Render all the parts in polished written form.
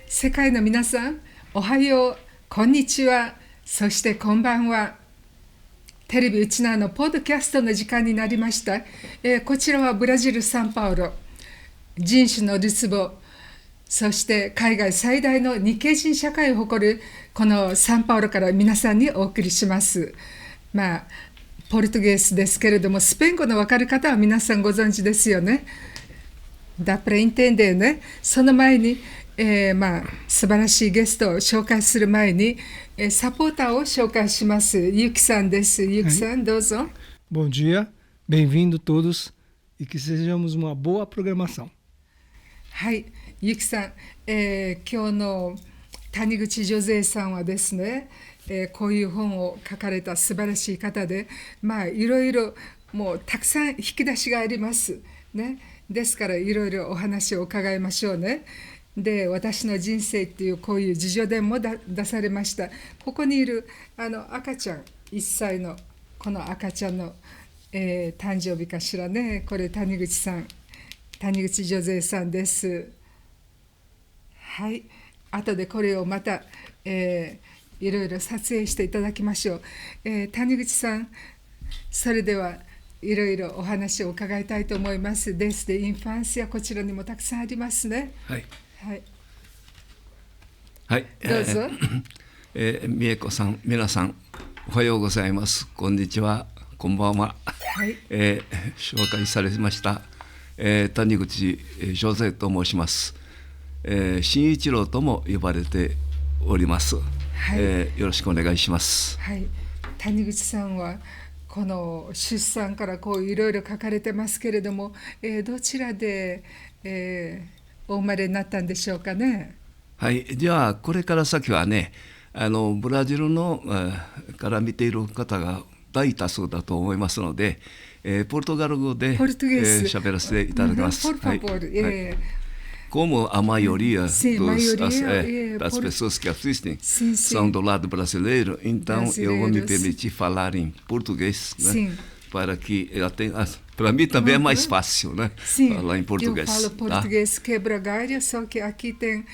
世界の皆さん、おはよう、こんにちは、そしてこんばんは。テレビウチナーのポッドキャストの時間になりました。こちらはブラジル・サンパウロ、人種のるつぼ、そして海外最大の日系人社会を誇るこのサンパウロから皆さんにお送りします。ポルトゲースですけれども、スペイン語の分かる方は皆さんご存知ですよね。ダプレインテンデーね。その前に、素晴らしいゲストを紹介する前に、サポーターを紹介します。ゆきさんです。ゆきさん、どうぞ。Bom dia, bem-vindo todos e que sejamos uma boa programação. はい、ゆきさん、今日の谷口ジョゼさんはですね、こういう本を書かれた素晴らしい方で、いろいろもうたくさん引き出しがありますね。ですからいろいろお話を伺いましょうね。で、私の人生っていうこういう自叙伝も出されました。ここにいる赤ちゃん、1歳のこの赤ちゃんの、誕生日かしらね。これ谷口さん、谷口ジョゼさんです。はい、後でこれをまた、いろいろ撮影していただきましょう。谷口さん、それではいろいろお話を伺いたいと思います。ですでインファンシア、こちらにもたくさんありますね。はい。はい。はい。どうぞ。美恵子さん、皆さん、おはようございます。こんにちは。こんばんは。はい。紹介されました、谷口ジョゼと申します。新一郎とも呼ばれております。はい。よろしくお願いします。はい。谷口さんはこの出産からこういろいろ書かれてますけれども、どちらで、お生まれになったんでしょうかね。はい、じゃあこれから先はね、ブラジルの、から見ている方が大多数だと思いますので、ポルトガル語で喋らせていただきます。Como a maioria das pessoas que assistem são do lado brasileiro, então eu vou me permitir falar em português, né? Para que para mim também é mais fácil, né? Falar em português. Eu falo português quebra-galho, só que aqui tem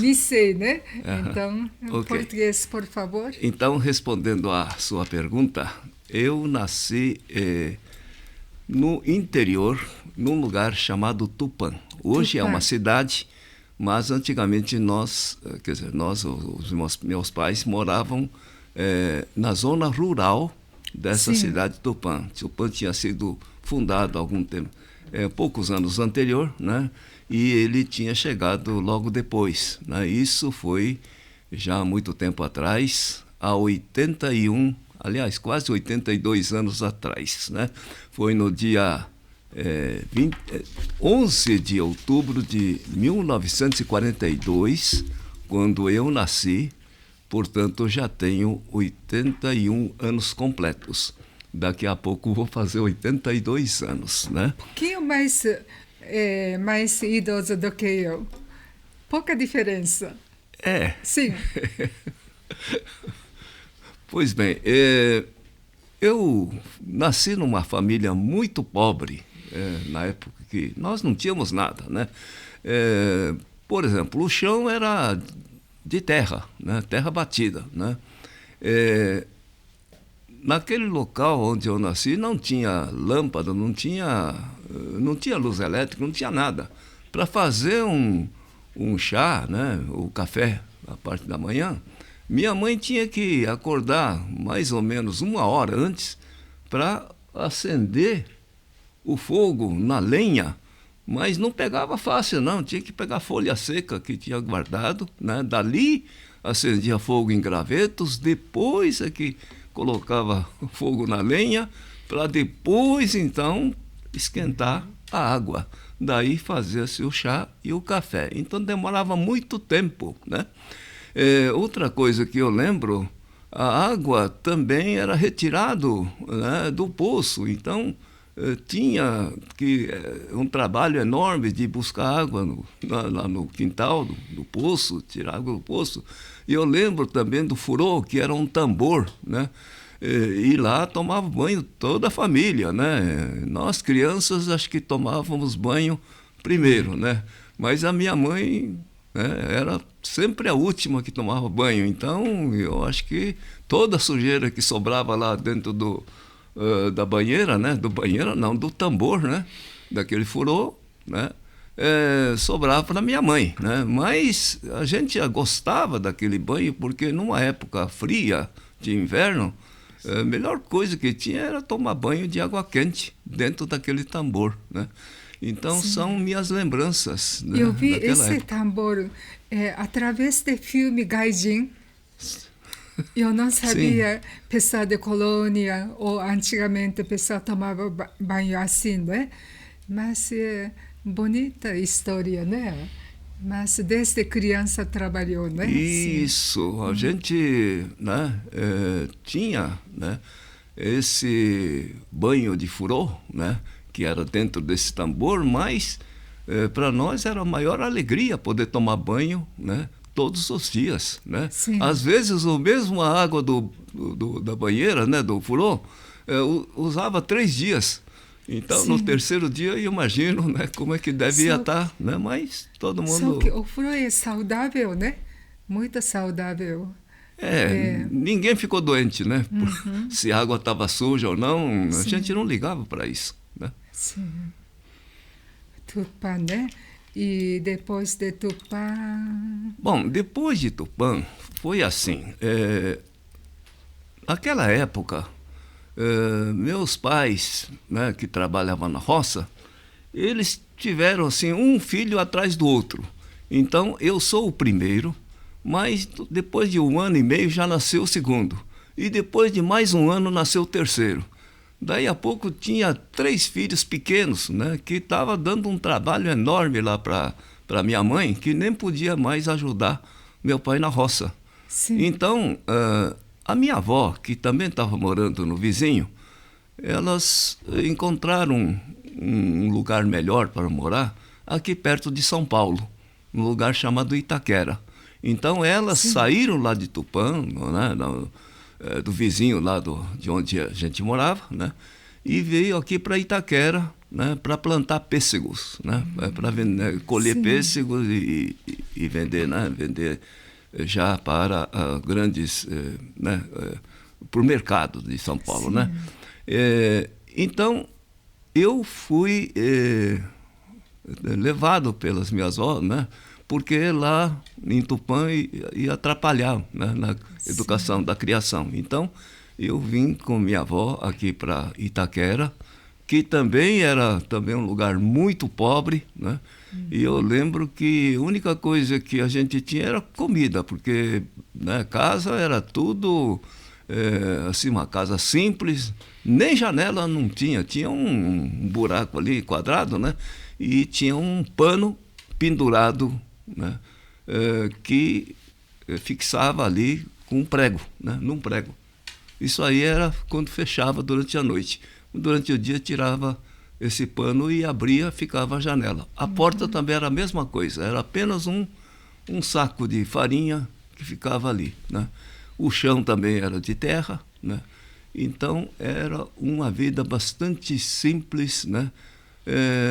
Nicei, né? Então, português, por favor. Então, respondendo à sua pergunta, eu nasci no interior, num lugar chamado Tupã. Hoje é uma cidade, mas antigamente nós, os meus pais moravam na zona rural dessa cidade de Tupã. Tupã tinha sido fundado há algum tempo, poucos anos anterior, né? E ele tinha chegado logo depois, né? Isso foi já há muito tempo atrás, há 81, aliás, quase 82 anos atrás, né? Foi no dia 11 de outubro de 1942, quando eu nasci. Portanto, já tenho 81 anos completos. Daqui a pouco vou fazer 82 anos, né? Pouquinho mais idoso do que eu. Pouca diferença. Sim. Pois bem, eu nasci numa família muito pobre, na época que nós não tínhamos nada, né? Por exemplo, o chão era de terra, né? Terra batida, né? Naquele local onde eu nasci não tinha lâmpada, não tinha luz elétrica, não tinha nada. Para fazer um chá, né? O café na parte da manhã, minha mãe tinha que acordar mais ou menos 1 hora antes para acender o fogo na lenha. Mas não pegava fácil, não. Tinha que pegar folha seca que tinha guardado, né? Dali acendia fogo em gravetos, depois é que colocava fogo na lenha, para depois, então, esquentar a água. Daí fazia-se o chá e o café. Então demorava muito tempo, né? Outra coisa que eu lembro, a água também era retirado, né, do poço. Então tinha um trabalho enorme de buscar água lá no quintal do poço, tirar água do poço. E eu lembro também do furô, que era um tambor, né? E lá tomava banho toda a família, né? Nós crianças acho que tomávamos banho primeiro, né? Mas a minha mãe, né, era sempre a última que tomava banho. Então eu acho que toda a sujeira que sobrava lá dentro da banheira, né? Do banheiro não, do tambor, né? Daquele furô, né? Sobrava para minha mãe, né? Mas a gente já gostava daquele banho porque numa época fria de inverno, a melhor coisa que tinha era tomar banho de água quente dentro daquele tambor, né? Então Sim. são minhas lembranças, né, Eu vi daquela esse época. tambor através do filme Gaijin. Eu não sabia, pessoa de colônia, ou antigamente a pessoa tomava banho assim, né? Mas é bonita história, né? Mas desde criança trabalhou, né? Sim. Isso, a gente, né, tinha, né, esse banho de furô, né, que era dentro desse tambor, mas para nós era a maior alegria poder tomar banho, né, todos os dias, né? Sim. Às vezes o mesmo a água da banheira, né, do furô, usava 3 dias. Então, Sim. no terceiro dia, eu imagino, né, como é que devia Só- estar, né? Mas todo Só mundo... que o furô é saudável, né? Muito saudável. Ninguém ficou doente, né? Se a água estava suja ou não, a Sim. gente não ligava para isso, né? Sim. Tupã, né? E depois de Tupã... Bom, depois de Tupã, foi assim. Naquela época, meus pais, né, que trabalhavam na roça, eles tiveram assim um filho atrás do outro. Então, eu sou o primeiro, mas depois de 1 ano e meio já nasceu o segundo. E depois de mais 1 ano nasceu o terceiro. Daí a pouco tinha 3 filhos pequenos, né, que estava dando um trabalho enorme lá para minha mãe, que nem podia mais ajudar meu pai na roça. Sim. Então, a minha avó, que também estava morando no vizinho, elas encontraram um lugar melhor para morar aqui perto de São Paulo, um lugar chamado Itaquera. Então elas saíram lá de Tupã, né, do vizinho lá de onde a gente morava, né, e veio aqui para Itaquera, né, para plantar pêssegos, né, para colher pêssegos e vender, né, vender já para grandes, né, para o mercado de São Paulo, né? Então eu fui levado pelas minhas avós, né? Porque lá em Tupã ia atrapalhar, né, na educação da criação. Então eu vim com minha avó aqui para Itaquera, que também era um lugar muito pobre, né? E eu lembro que a única coisa que a gente tinha era comida, porque, né, casa era tudo assim, uma casa simples, nem janela não tinha, tinha um buraco ali quadrado, né? E tinha um pano pendurado, né, que fixava ali com um prego, né, num prego. Isso aí era quando fechava durante a noite. Durante o dia tirava esse pano e abria, ficava a janela. A porta também era a mesma coisa, era apenas um saco de farinha que ficava ali, né? O chão também era de terra, né? Então era uma vida bastante simples, né?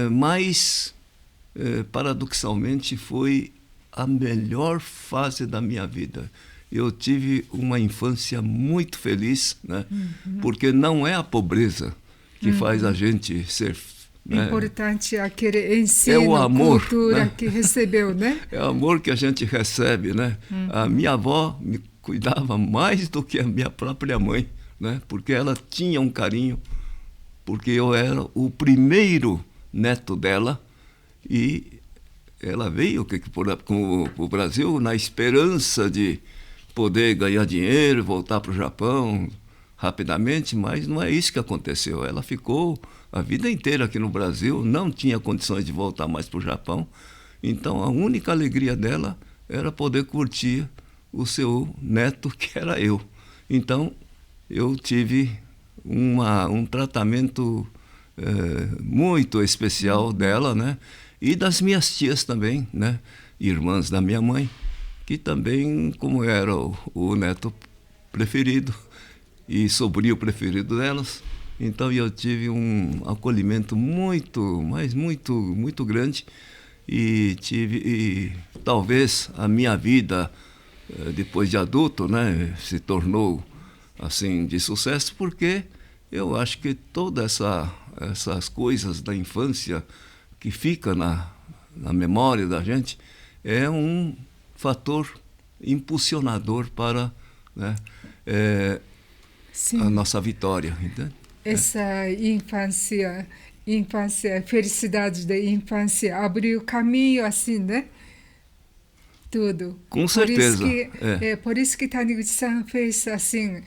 Mas paradoxalmente foi a melhor fase da minha vida. Eu tive uma infância muito feliz, né? Porque não é a pobreza que faz a gente ser... né? Importante aquele ensino, É o amor, cultura, né, que recebeu, né? É o amor que a gente recebe, né? A minha avó me cuidava mais do que a minha própria mãe, né? Porque ela tinha um carinho, porque eu era o primeiro neto dela e ela veio para o Brasil na esperança de poder ganhar dinheiro e voltar para o Japão rapidamente, mas não é isso que aconteceu. Ela ficou a vida inteira aqui no Brasil, não tinha condições de voltar mais para o Japão, então a única alegria dela era poder curtir o seu neto, que era eu. Então eu tive um tratamento muito especial dela, né? E das minhas tias também, né? Irmãs da minha mãe, que também, como era o neto preferido, e sobrinho preferido delas. Então eu tive um acolhimento muito grande e talvez a minha vida depois de adulto, né, se tornou assim de sucesso porque eu acho que todas essas coisas da infância que fica na memória da gente é um fator impulsionador para, né, a nossa vitória, entende? Essa infância, felicidade da infância abriu caminho assim, né? Tudo. Com certeza. Por isso que Taniguchi-san fez assim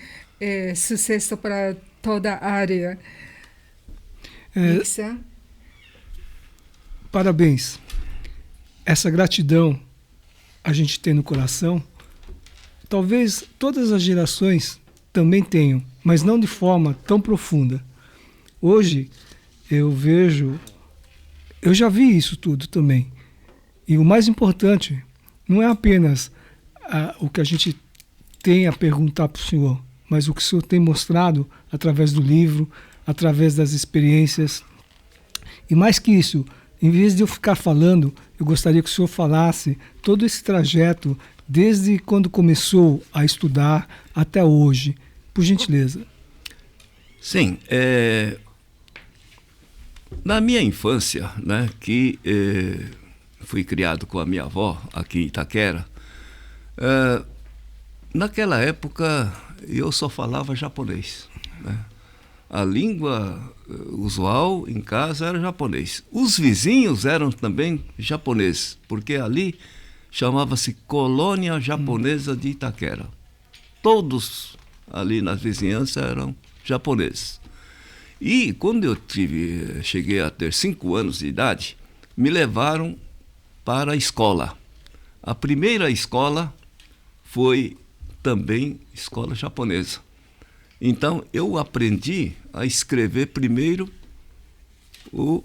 sucesso para toda a área. Miki-san? Parabéns. Essa gratidão a gente tem no coração. Talvez todas as gerações também tenham, mas não de forma tão profunda. Hoje eu já vi isso tudo também. E o mais importante não é apenas o que a gente tem a perguntar para o senhor, mas o que o senhor tem mostrado através do livro, através das experiências. E mais que isso, em vez de eu ficar falando, eu gostaria que o senhor falasse todo esse trajeto, desde quando começou a estudar até hoje, por gentileza. Sim, na minha infância, né, que fui criado com a minha avó aqui em Itaquera, naquela época eu só falava japonês, né? A língua usual em casa era japonês. Os vizinhos eram também japoneses, porque ali chamava-se Colônia Japonesa de Itaquera. Todos ali na vizinhança eram japoneses. E quando eu cheguei a ter 5 anos de idade, me levaram para a escola. A primeira escola foi também escola japonesa. Então, eu aprendi a escrever primeiro o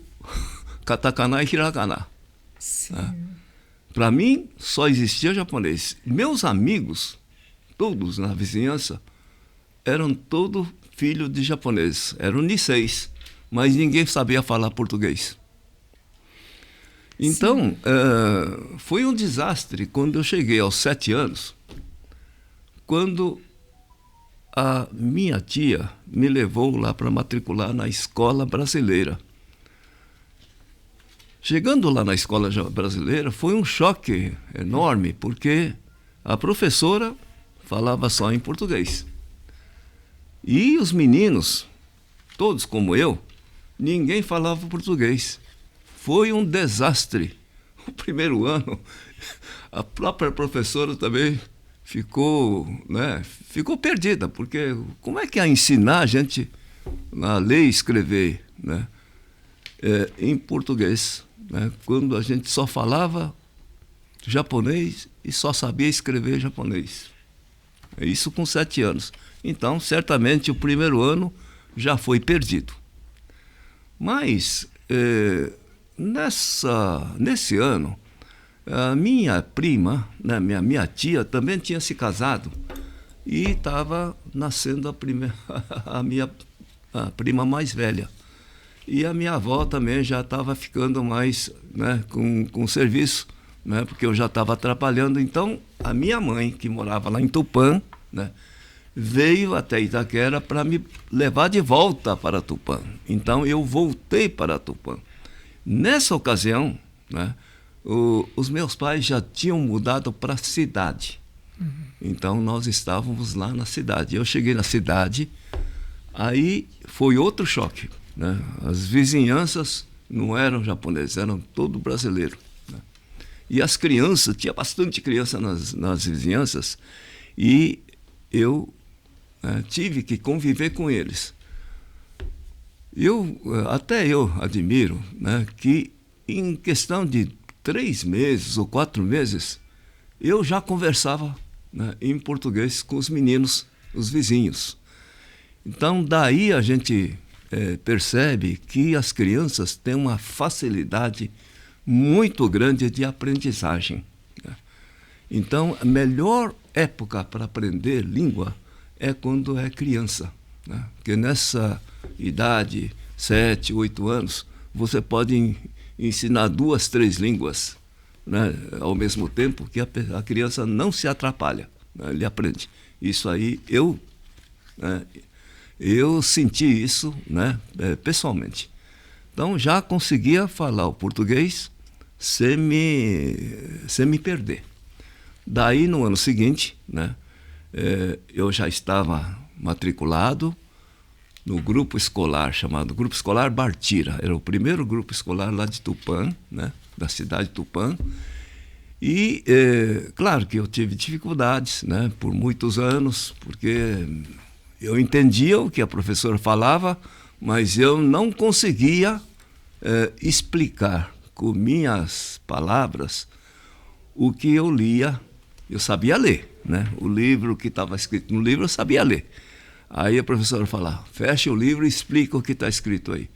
katakana e hiragana. Para mim, só existia japonês. Meus amigos, todos na vizinhança, eram todos filhos de japoneses. Eram niseis, mas ninguém sabia falar português. Então, foi um desastre quando eu cheguei aos 7 anos, quando a minha tia me levou lá para matricular na escola brasileira. Chegando lá na escola brasileira, foi um choque enorme, porque a professora falava só em português. E os meninos, todos como eu, ninguém falava português. Foi um desastre. O primeiro ano, a própria professora também ficou perdida, porque como é que ia ensinar a gente a ler e escrever, né, em português, né, quando a gente só falava japonês e só sabia escrever japonês? Isso com 7 anos. Então, certamente, o primeiro ano já foi perdido. Mas, nesse ano, a minha prima, né, minha tia, também tinha se casado e estava nascendo a minha prima mais velha. E a minha avó também já estava ficando mais, né, com serviço, né, porque eu já estava atrapalhando. Então, a minha mãe, que morava lá em Tupã, né, veio até Itaquera para me levar de volta para Tupã. Então, eu voltei para Tupã. Nessa ocasião, né, os meus pais já tinham mudado para a cidade. Então, nós estávamos lá na cidade. Eu cheguei na cidade, aí foi outro choque, né? As vizinhanças não eram japoneses, eram todo brasileiro, né? E as crianças, tinha bastante criança nas vizinhanças, e eu tive que conviver com eles. Até eu admiro, né, que em questão de 3 meses ou 4 meses, eu já conversava, né, em português com os meninos, os vizinhos. Então, daí a gente percebe que as crianças têm uma facilidade muito grande de aprendizagem, né? Então, a melhor época para aprender língua é quando é criança, né? Porque nessa idade, 7, 8 anos, você pode ensinar 2, 3 línguas, né, ao mesmo tempo, que a criança não se atrapalha, né? Ele aprende. Isso aí eu senti isso, né, pessoalmente. Então já conseguia falar o português sem me perder. Daí no ano seguinte, né, eu já estava matriculado no grupo escolar chamado Grupo Escolar Bartira. Era o primeiro grupo escolar lá de Tupã, né, da cidade de Tupã. E claro que eu tive dificuldades, né, por muitos anos, porque eu entendia o que a professora falava, mas eu não conseguia explicar com minhas palavras o que eu lia. Eu sabia ler, né? O livro que estava escrito no livro eu sabia ler. Aí a professora falava, fecha o livro e explica o que está escrito aí.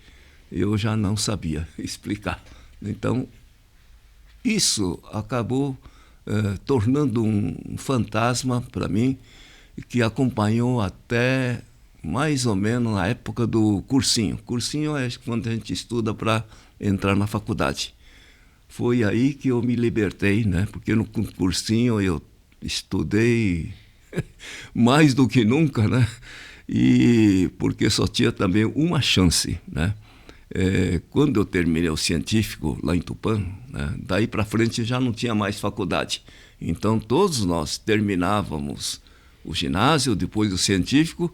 Eu já não sabia explicar. Então, isso acabou tornando um fantasma para mim, que acompanhou até mais ou menos na época do cursinho. Cursinho é quando a gente estuda para entrar na faculdade. Foi aí que eu me libertei, né? Porque no cursinho eu estudei mais do que nunca, né? E porque só tinha também uma chance, né? Quando eu terminei o científico lá em Tupã, né, daí para frente já não tinha mais faculdade. Então todos nós terminávamos o ginásio, depois o científico,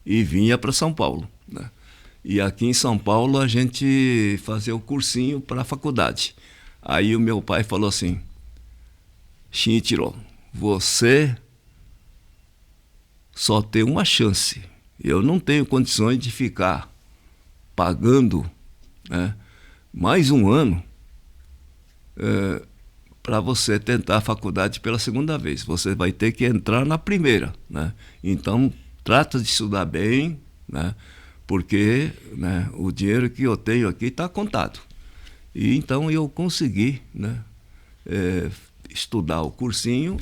e vinha para São Paulo, né? E aqui em São Paulo a gente fazia o cursinho para a faculdade. Aí o meu pai falou assim, Shinichiro, você só tem uma chance. Eu não tenho condições de ficar pagando, né, mais um ano para você tentar a faculdade pela segunda vez. Você vai ter que entrar na primeira, né? Então, trata de estudar bem, né, porque, né, o dinheiro que eu tenho aqui está contado. E então eu consegui, né, estudar o cursinho,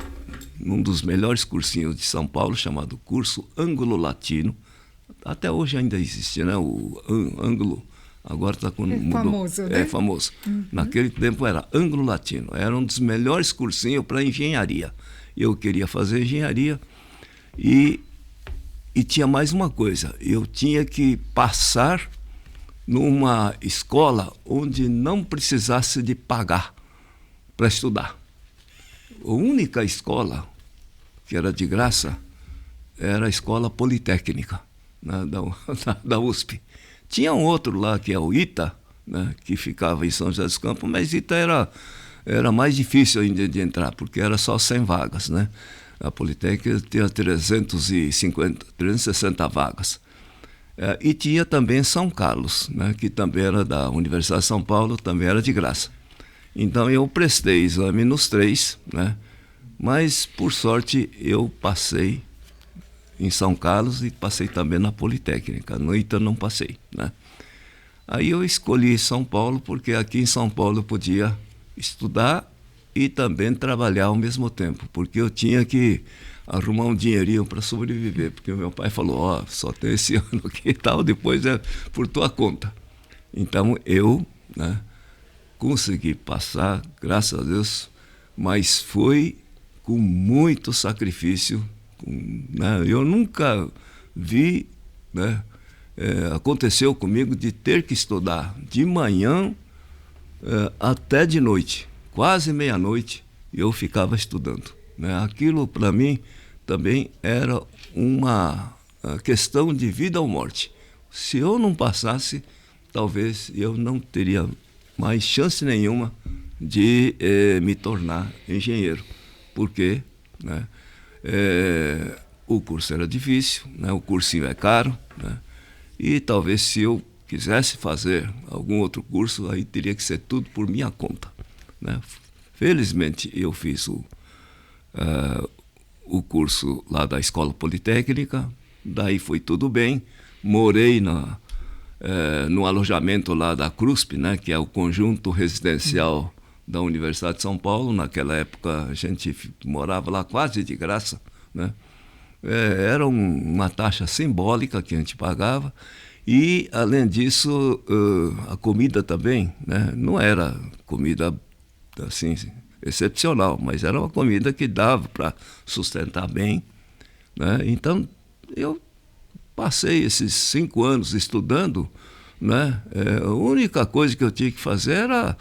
um dos melhores cursinhos de São Paulo, chamado Curso Anglo-Latino. Até hoje ainda existe, né? O Anglo, agora está com... famoso, né? É famoso. Uhum. Naquele tempo era Anglo-Latino. Era um dos melhores cursinhos para engenharia. Eu queria fazer engenharia e tinha mais uma coisa. Eu tinha que passar numa escola onde não precisasse de pagar para estudar. A única escola que era de graça era a Escola Politécnica, né, da USP. Tinha um outro lá, que é o ITA, né, que ficava em São José dos Campos, mas ITA era mais difícil ainda de entrar, porque era só 100 vagas, né? A Politécnica tinha 360 vagas. E tinha também São Carlos, né, que também era da Universidade de São Paulo, também era de graça. Então eu prestei exame nos 3, né, mas por sorte eu passei em São Carlos e passei também na Politécnica. No ITA não passei, né? Aí eu escolhi São Paulo porque aqui em São Paulo eu podia estudar e também trabalhar ao mesmo tempo, porque eu tinha que arrumar um dinheirinho para sobreviver, porque o meu pai falou, só tem esse ano aqui e tal, depois é por tua conta. Então eu, né, consegui passar, graças a Deus, mas foi com muito sacrifício, né? Eu nunca vi, né, aconteceu comigo de ter que estudar de manhã até de noite, quase meia-noite, eu ficava estudando, né? Aquilo para mim também era uma questão de vida ou morte. Se eu não passasse, talvez eu não teria mais chance nenhuma de me tornar engenheiro, porque, né, o curso era difícil, né, o cursinho é caro, né, e talvez se eu quisesse fazer algum outro curso, aí teria que ser tudo por minha conta, né. Felizmente eu fiz o curso lá da Escola Politécnica, daí foi tudo bem, morei no alojamento lá da CRUSP, né, que é o conjunto residencial da Universidade de São Paulo. Naquela época a gente morava lá quase de graça, né? Era uma taxa simbólica que a gente pagava. E, além disso, a comida também, né? Não era comida assim, excepcional, mas era uma comida que dava para sustentar bem, né? Então, eu passei esses 5 anos estudando, né? A única coisa que eu tinha que fazer era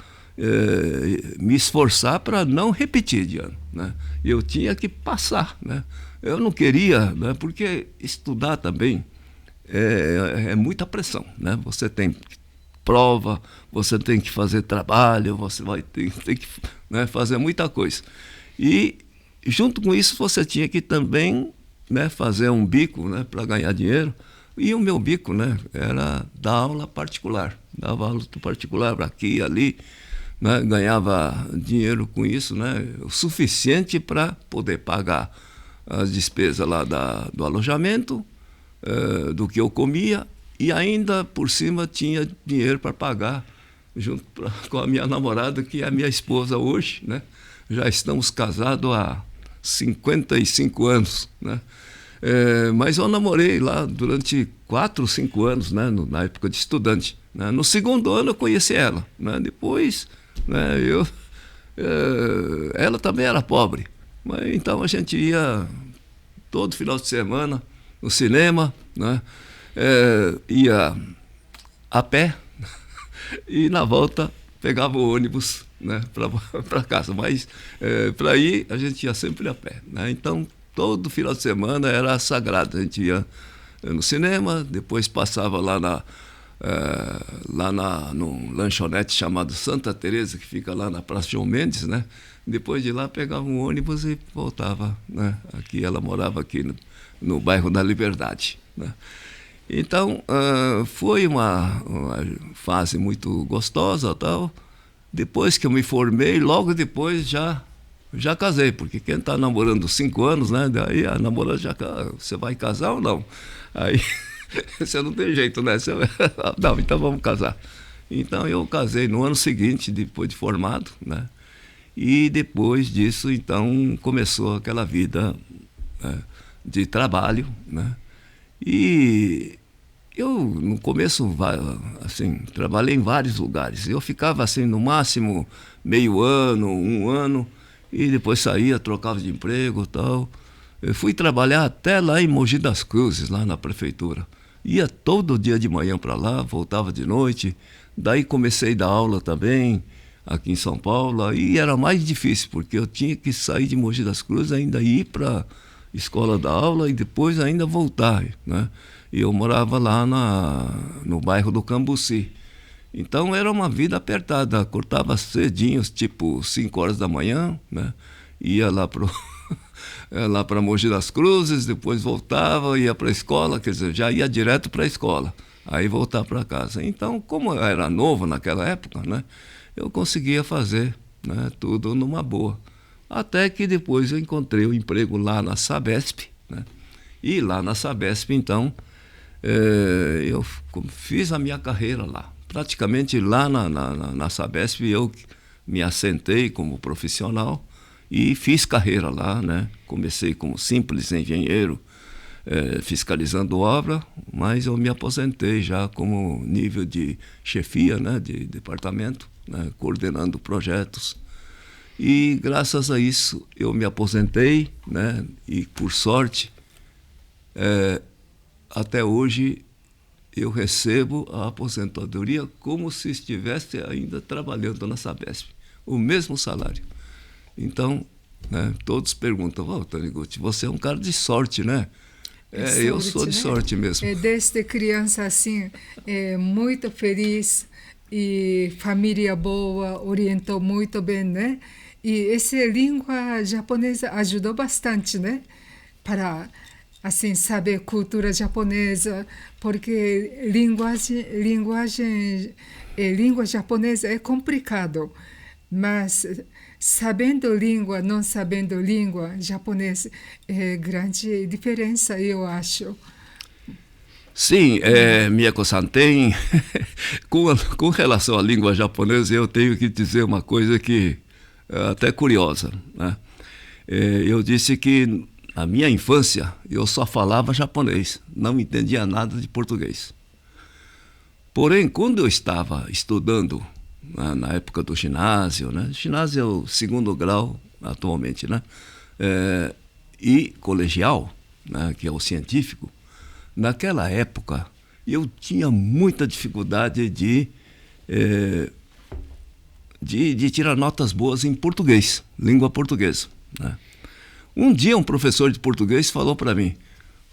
me esforçar para não repetir de ano, né? Eu tinha que passar, né? Eu não queria, né? Porque estudar também é muita pressão, né? Você tem prova, você tem que fazer trabalho, você vai ter que, né, fazer muita coisa. E junto com isso você tinha que também, né, fazer um bico, né, para ganhar dinheiro. E o meu bico, né, era dar aula particular. Dava aula particular aqui e ali, né, ganhava dinheiro com isso, né, o suficiente para poder pagar as despesas lá do alojamento, do que eu comia, e ainda por cima tinha dinheiro para pagar junto com a minha namorada, que é a minha esposa hoje, né? Já estamos casados há 55 anos, né? Mas eu namorei lá durante 4 ou 5 anos, né? Na época de estudante, né? No segundo ano eu conheci ela, né? Depois, né, ela também era pobre, mas então a gente ia todo final de semana no cinema, né? Ia a pé e na volta pegava o ônibus, né, para casa. Mas para ir a gente ia sempre a pé, né? Então todo final de semana era sagrado. A gente ia no cinema, depois passava num lanchonete chamado Santa Teresa, que fica lá na Praça João Mendes, né? Depois de lá pegava um ônibus e voltava, né? Aqui ela morava aqui no bairro da Liberdade, né? Então, foi uma fase muito gostosa, tal. Depois que eu me formei, logo depois já casei, porque quem está namorando 5 anos, né? Daí a namorada você vai casar ou não? Aí você não tem jeito, né? Não, então vamos casar. Então eu casei no ano seguinte, depois de formado, né? E depois disso, então, começou aquela vida de trabalho, né? E eu, no começo, assim, trabalhei em vários lugares. Eu ficava, assim, no máximo meio ano, 1 ano, e depois saía, trocava de emprego e tal. Eu fui trabalhar até lá em Mogi das Cruzes, lá na prefeitura. Ia todo dia de manhã para lá, voltava de noite. Daí comecei a dar aula também, aqui em São Paulo, e era mais difícil, porque eu tinha que sair de Mogi das Cruzes, ainda ir para escola da aula e depois ainda voltar, né? E eu morava lá no bairro do Cambuci. Então era uma vida apertada, acordava cedinho, tipo 5 horas da manhã, né? Ia lá para Mogi das Cruzes, depois voltava, ia para a escola, quer dizer, já ia direto para a escola, aí voltar para casa. Então, como eu era novo naquela época, né, eu conseguia fazer, né, tudo numa boa. Até que depois eu encontrei um emprego lá na Sabesp, né? E lá na Sabesp, então, eu fiz a minha carreira lá. Praticamente lá na Sabesp eu me assentei como profissional e fiz carreira lá, né? Comecei como simples engenheiro, fiscalizando obra, mas eu me aposentei já como nível de chefia, né? De departamento, né? Coordenando projetos. E graças a isso eu me aposentei, né? E por sorte, até hoje eu recebo a aposentadoria como se estivesse ainda trabalhando na Sabesp, o mesmo salário. Então, né, todos perguntam: "Oh, Taniguchi, você é um cara de sorte, né?" Sorte, eu sou de sorte mesmo. Desde criança, assim, muito feliz e família boa, orientou muito bem, né? E essa língua japonesa ajudou bastante, né? Para, assim, saber cultura japonesa, porque língua japonesa é complicado, mas sabendo língua, não sabendo língua japonesa, é grande diferença, eu acho. Sim, Miyako-san, tem... com relação à língua japonesa, eu tenho que dizer uma coisa que é até curiosa, né? Eu disse que a minha infância, eu só falava japonês, não entendia nada de português. Porém, quando eu estava estudando, na época do ginásio, né? Ginásio é o 2º grau atualmente, né? E colegial, né? Que é o científico, naquela época eu tinha muita dificuldade de tirar notas boas em português, língua portuguesa, né? Um dia um professor de português falou para mim: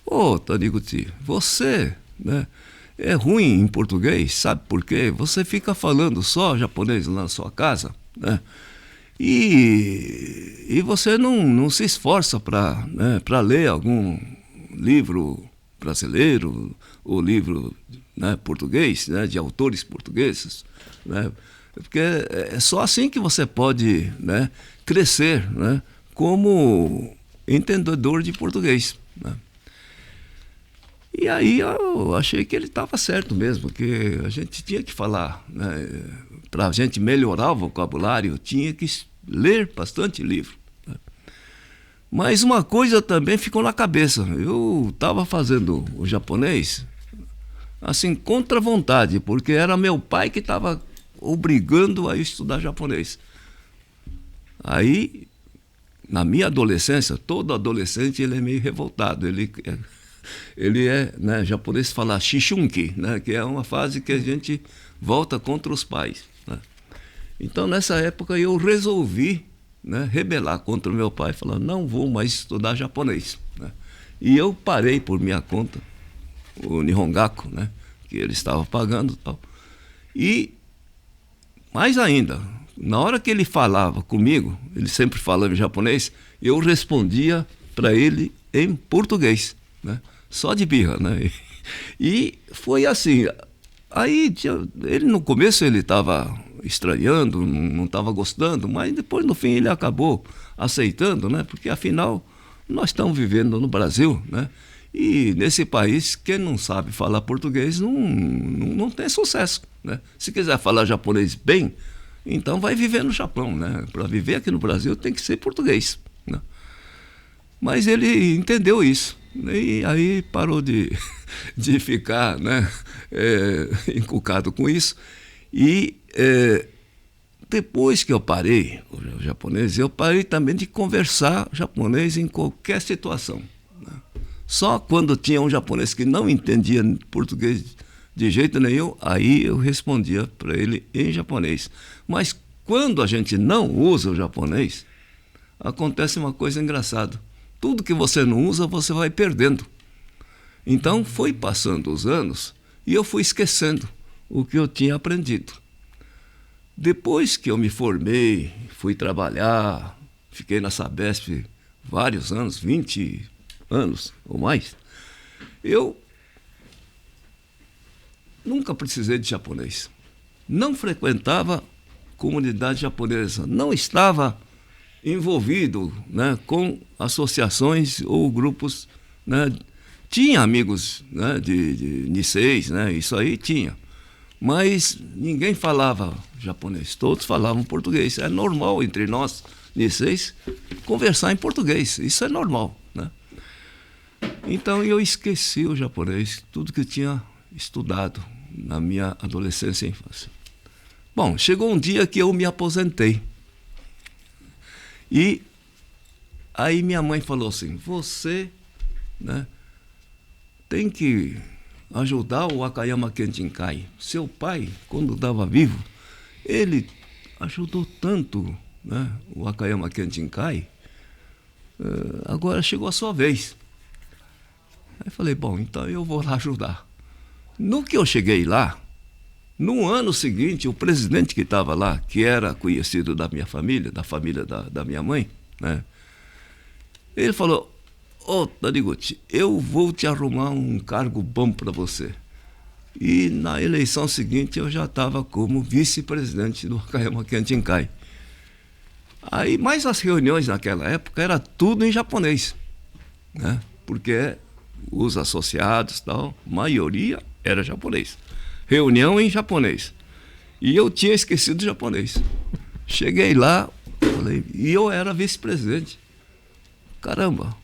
"Ô, Taniguchi, você, né, é ruim em português, sabe por quê? Você fica falando só japonês lá na sua casa, né? E você não se esforça para, né, para ler algum livro brasileiro ou livro, né, português, né, de autores portugueses, né? Porque é só assim que você pode, né, crescer, né, como entendedor de português, né?" E aí eu achei que ele estava certo mesmo, que a gente tinha que falar, né, para a gente melhorar o vocabulário, tinha que ler bastante livro, né? Mas uma coisa também ficou na cabeça: eu estava fazendo o japonês assim contra a vontade, porque era meu pai que estava obrigando a estudar japonês. Aí, na minha adolescência, todo adolescente ele é meio revoltado, ele é, né, japonês fala shishunki, né, que é uma fase que a gente volta contra os pais, né? Então, nessa época, eu resolvi, né, rebelar contra o meu pai, falando: não vou mais estudar japonês, né? E eu parei por minha conta o Nihongaku, né, que ele estava pagando e tal. E, mais ainda, na hora que ele falava comigo, ele sempre falava em japonês, eu respondia para ele em português, né? Só de birra, né? E foi assim. Aí, ele no começo ele estava estranhando, não estava gostando, mas depois no fim ele acabou aceitando, né? Porque afinal nós estamos vivendo no Brasil, né? E nesse país, quem não sabe falar português não tem sucesso, né? Se quiser falar japonês bem, então vai viver no Japão, né? Para viver aqui no Brasil tem que ser português, né? Mas ele entendeu isso, e aí parou de ficar, né, encucado com isso. E depois que eu parei o japonês, eu parei também de conversar japonês em qualquer situação, né? Só quando tinha um japonês que não entendia português de jeito nenhum, aí eu respondia para ele em japonês. Mas quando a gente não usa o japonês, acontece uma coisa engraçada: tudo que você não usa, você vai perdendo. Então, foi passando os anos e eu fui esquecendo o que eu tinha aprendido. Depois que eu me formei, fui trabalhar, fiquei na Sabesp vários anos, 20 anos ou mais, eu nunca precisei de japonês. Não frequentava comunidade japonesa, não estava envolvido, né, com associações ou grupos, né? Tinha amigos, né, de Niseis, né? Isso aí tinha, mas ninguém falava japonês, todos falavam português. É normal entre nós Niseis conversar em português, isso é normal, né? Então eu esqueci o japonês, tudo que eu tinha estudado na minha adolescência e infância. Bom, chegou um dia que eu me aposentei. E aí minha mãe falou assim: você, né, tem que ajudar o Wakayama Kenshinkai. Seu pai, quando estava vivo, ele ajudou tanto, né, o Wakayama Kenshinkai, agora chegou a sua vez. Aí falei: bom, então eu vou lá ajudar. No que eu cheguei lá, no ano seguinte, o presidente que estava lá, que era conhecido da minha família, da família da minha mãe, né, ele falou: ô, Taniguchi, eu vou te arrumar um cargo bom para você. E na eleição seguinte eu já estava como vice-presidente do Wakayama Kenshinkai. Aí, mas as reuniões naquela época era tudo em japonês, né, porque os associados, tal, maioria era japonês. Reunião em japonês. E eu tinha esquecido o japonês. Cheguei lá, falei, e eu era vice-presidente. Caramba,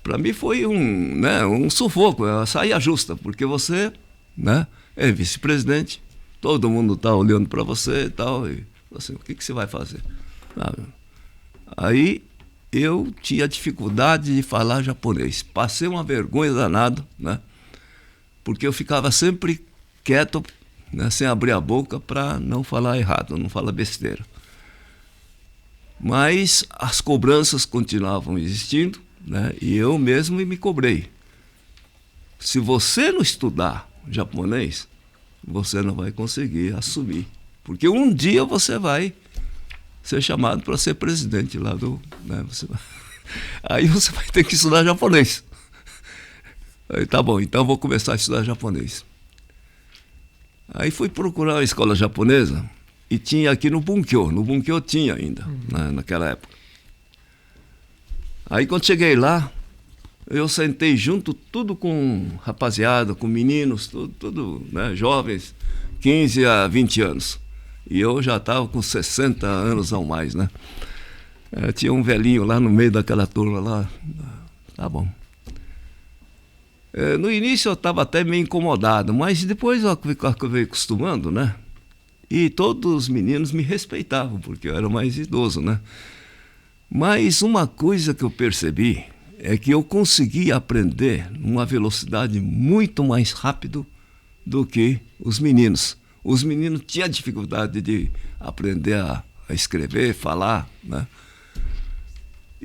para mim foi um sufoco, uma saia justa, porque você, né, é vice-presidente, todo mundo está olhando para você e tal, e assim, o que você vai fazer? Aí eu tinha dificuldade de falar japonês, passei uma vergonha danada, né, porque eu ficava sempre quieto, né, sem abrir a boca para não falar errado, não falar besteira. Mas as cobranças continuavam existindo, né, e eu mesmo me cobrei. Se você não estudar japonês, você não vai conseguir assumir. Porque um dia você vai ser chamado para ser presidente lá do... Né, aí você vai ter que estudar japonês. Aí tá bom, então vou começar a estudar japonês. Aí fui procurar uma escola japonesa e tinha aqui no Bunkyo. No Bunkyo tinha ainda, né, naquela época. Aí quando cheguei lá, eu sentei junto, tudo com rapaziada, com meninos, tudo né, jovens, 15 a 20 anos. E eu já estava com 60 anos ou mais, né? Tinha um velhinho lá no meio daquela turma lá. Tá bom. No início eu estava até meio incomodado, mas depois eu acabei acostumando, né? E todos os meninos me respeitavam, porque eu era mais idoso, né? Mas uma coisa que eu percebi é que eu conseguia aprender numa velocidade muito mais rápido do que os meninos. Os meninos tinham dificuldade de aprender a escrever, falar, né?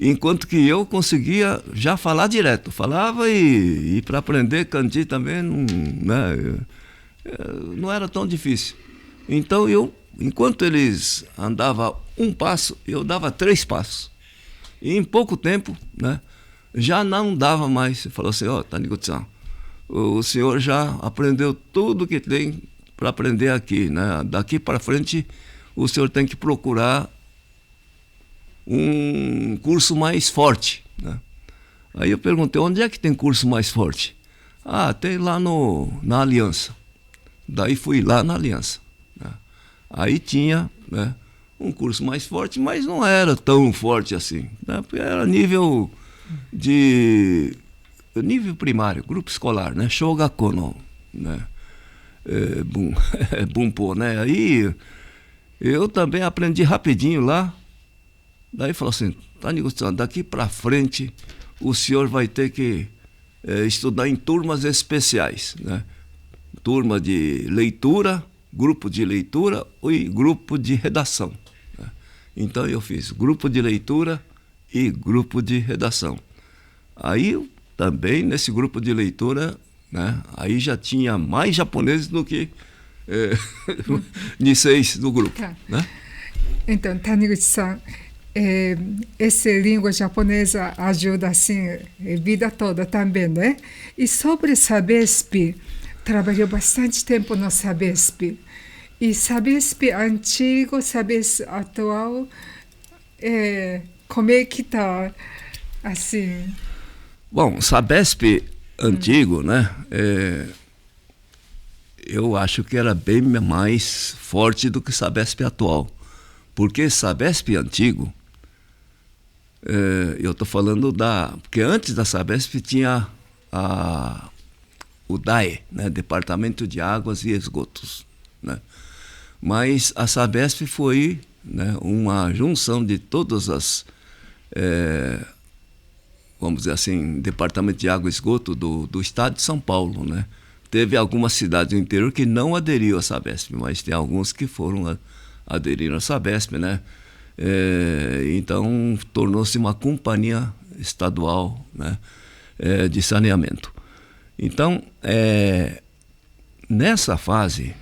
Enquanto que eu conseguia já falar direto. Falava e para aprender kanji também não era tão difícil. Então enquanto eles andavam um passo, eu dava 3 passos. E em pouco tempo, né, já não dava mais. Falou assim, Taniguchi-san, o senhor já aprendeu tudo que tem para aprender aqui, né? Daqui para frente o senhor tem que procurar um curso mais forte, né? Aí eu perguntei, onde é que tem curso mais forte? Tem lá na Aliança. Daí fui lá na Aliança, né? Aí tinha, né, um curso mais forte, mas não era tão forte assim, né? Porque era nível primário, grupo escolar, né? Shogakono, né? Bunpo, né? Aí eu também aprendi rapidinho lá. Daí falou assim, Taniguchi-san, daqui para frente o senhor vai ter que estudar em turmas especiais, né? Turma de leitura, grupo de leitura e grupo de redação, né? Então eu fiz grupo de leitura e grupo de redação. Aí também nesse grupo de leitura, né, aí já tinha mais japoneses do que niseis do grupo, tá, né? Então, Taniguchi-san, essa língua japonesa ajuda assim a vida toda também, né? E sobre Sabesp, trabalhou bastante tempo no Sabesp. E Sabesp antigo, Sabesp atual, como é que está assim? Bom, Sabesp antigo, né? Eu acho que era bem mais forte do que Sabesp atual. Porque Sabesp antigo, eu estou falando porque antes da Sabesp tinha o DAE, né, Departamento de Águas e Esgotos, né? Mas a Sabesp foi, né, uma junção de todas as, vamos dizer assim, Departamento de Água e Esgoto do estado de São Paulo, né? Teve algumas cidades do interior que não aderiram à Sabesp, mas tem alguns que foram aderiram à Sabesp, né? Então tornou-se uma companhia estadual, né, de saneamento. Então nessa fase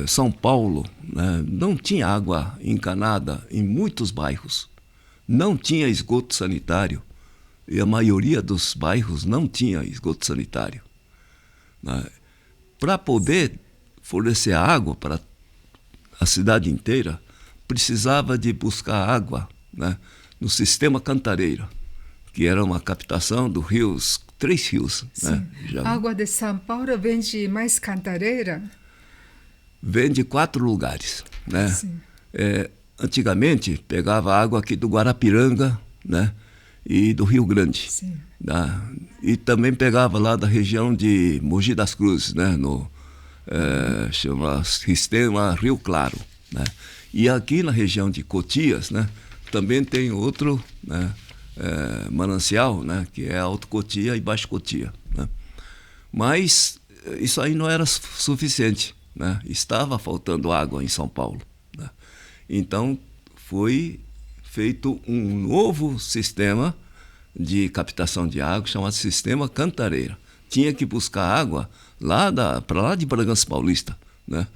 São Paulo, né, não tinha água encanada em muitos bairros, não tinha esgoto sanitário e a maioria dos bairros não tinha esgoto sanitário, né? Para poder fornecer água para a cidade inteira, precisava de buscar água, né, no sistema Cantareira, que era uma captação dos rios, 3 rios. Né? Água de São Paulo vem de mais Cantareira? Vem de 4 lugares. Né? Antigamente, pegava água aqui do Guarapiranga, né, e do Rio Grande. Sim. Né? E também pegava lá da região de Mogi das Cruzes, né? No chama Sistema Rio Claro. Né? E aqui na região de Cotias, né? Também tem outro, né? Manancial, né? Que é Alto Cotia e Baixo Cotia. Né? Mas isso aí não era suficiente. Né? Estava faltando água em São Paulo. Né? Então foi feito um novo sistema de captação de água chamado Sistema Cantareira. Tinha que buscar água para lá de Bragança Paulista, né?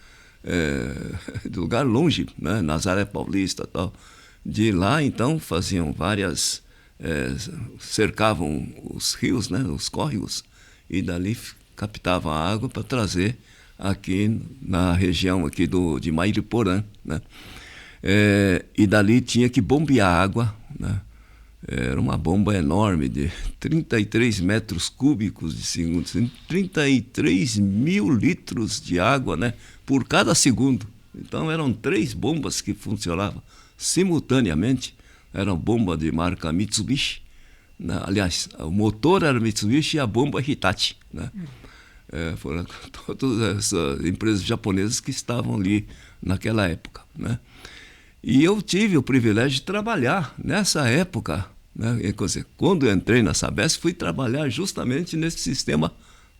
De lugar longe, né? Nazaré Paulista, tal. De lá então faziam várias, cercavam os rios, né? Os córregos, e dali captavam a água para trazer aqui na região aqui de Mairiporã, né? E dali tinha que bombear água, né? Era uma bomba enorme de 33 metros cúbicos de segundo, 33 mil litros de água, né? Por cada segundo. Então eram 3 bombas que funcionavam simultaneamente. Era uma bomba de marca Mitsubishi, né? Aliás, o motor era Mitsubishi e a bomba Hitachi, né? Foram todas essas empresas japonesas que estavam ali naquela época, né? E eu tive o privilégio de trabalhar nessa época, né? Quando eu entrei na Sabesp, fui trabalhar justamente nesse sistema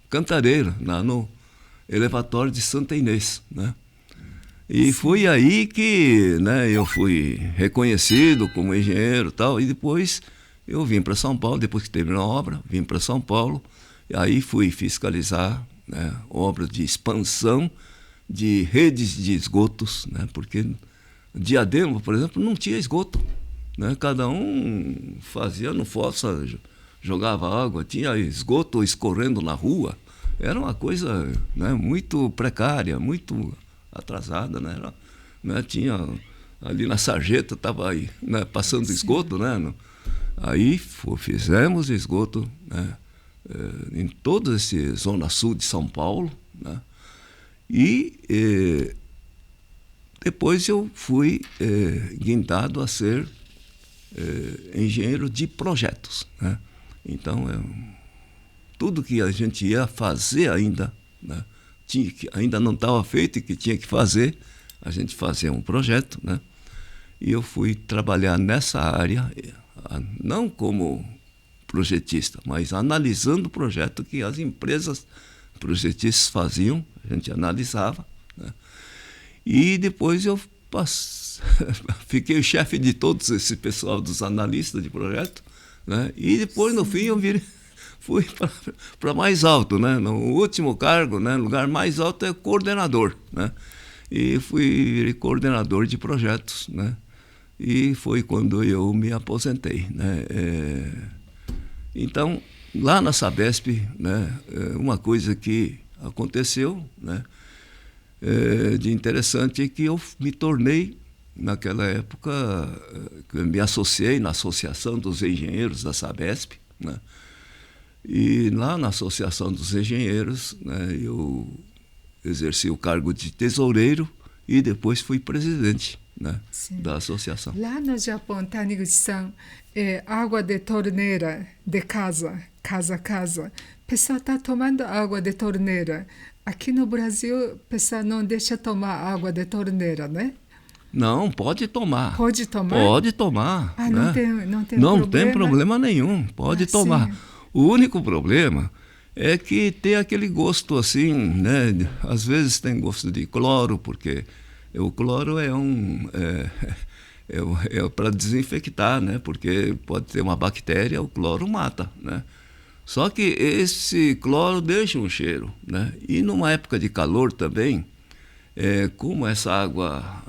cantareiro, no elevatório de Santa Inês, né? E foi aí que, né, eu fui reconhecido como engenheiro e tal, e depois eu vim para São Paulo, depois que terminou a obra, vim para São Paulo, e aí fui fiscalizar, né, obras de expansão de redes de esgotos, né, porque Diadema, por exemplo, não tinha esgoto, né? Cada um fazia no fossa, jogava água, tinha esgoto escorrendo na rua. Era uma coisa, né, muito precária, muito atrasada, né? Tinha ali na sarjeta, estava aí, né, passando esgoto, né? Aí fizemos esgoto, né, em toda essa zona sul de São Paulo, né? E depois eu fui guindado a ser engenheiro de projetos, né? Então, tudo que a gente ia fazer ainda, né, ainda não estava feito e que tinha que fazer, a gente fazia um projeto, né? E eu fui trabalhar nessa área, não como projetista, mas analisando o projeto que as empresas projetistas faziam, a gente analisava, né? E depois eu fiquei o chefe de todos esse pessoal dos analistas de projeto, né? E depois, no fim, eu fui para mais alto, né? No último cargo, né? O lugar mais alto é coordenador, né? E fui coordenador de projetos, né? E foi quando eu me aposentei, né? Então, lá na Sabesp, né? Uma coisa que aconteceu, né, de interessante é que eu me tornei, naquela época, me associei na Associação dos Engenheiros da Sabesp, né? E lá na Associação dos Engenheiros, né, eu exerci o cargo de tesoureiro e depois fui presidente, né, da associação. Lá no Japão, Taniguchi-san, água de torneira de casa, casa. O pessoal está tomando água de torneira. Aqui no Brasil, o pessoal não deixa tomar água de torneira, né? Não, pode tomar. Pode tomar? Pode tomar. Ah, né? não tem não problema? tem problema nenhum, pode tomar. Sim. O único problema é que tem aquele gosto assim, né? Às vezes tem gosto de cloro, porque o cloro é para desinfectar, né? Porque pode ter uma bactéria, o cloro mata, né? Só que esse cloro deixa um cheiro, né? E numa época de calor também, como essa água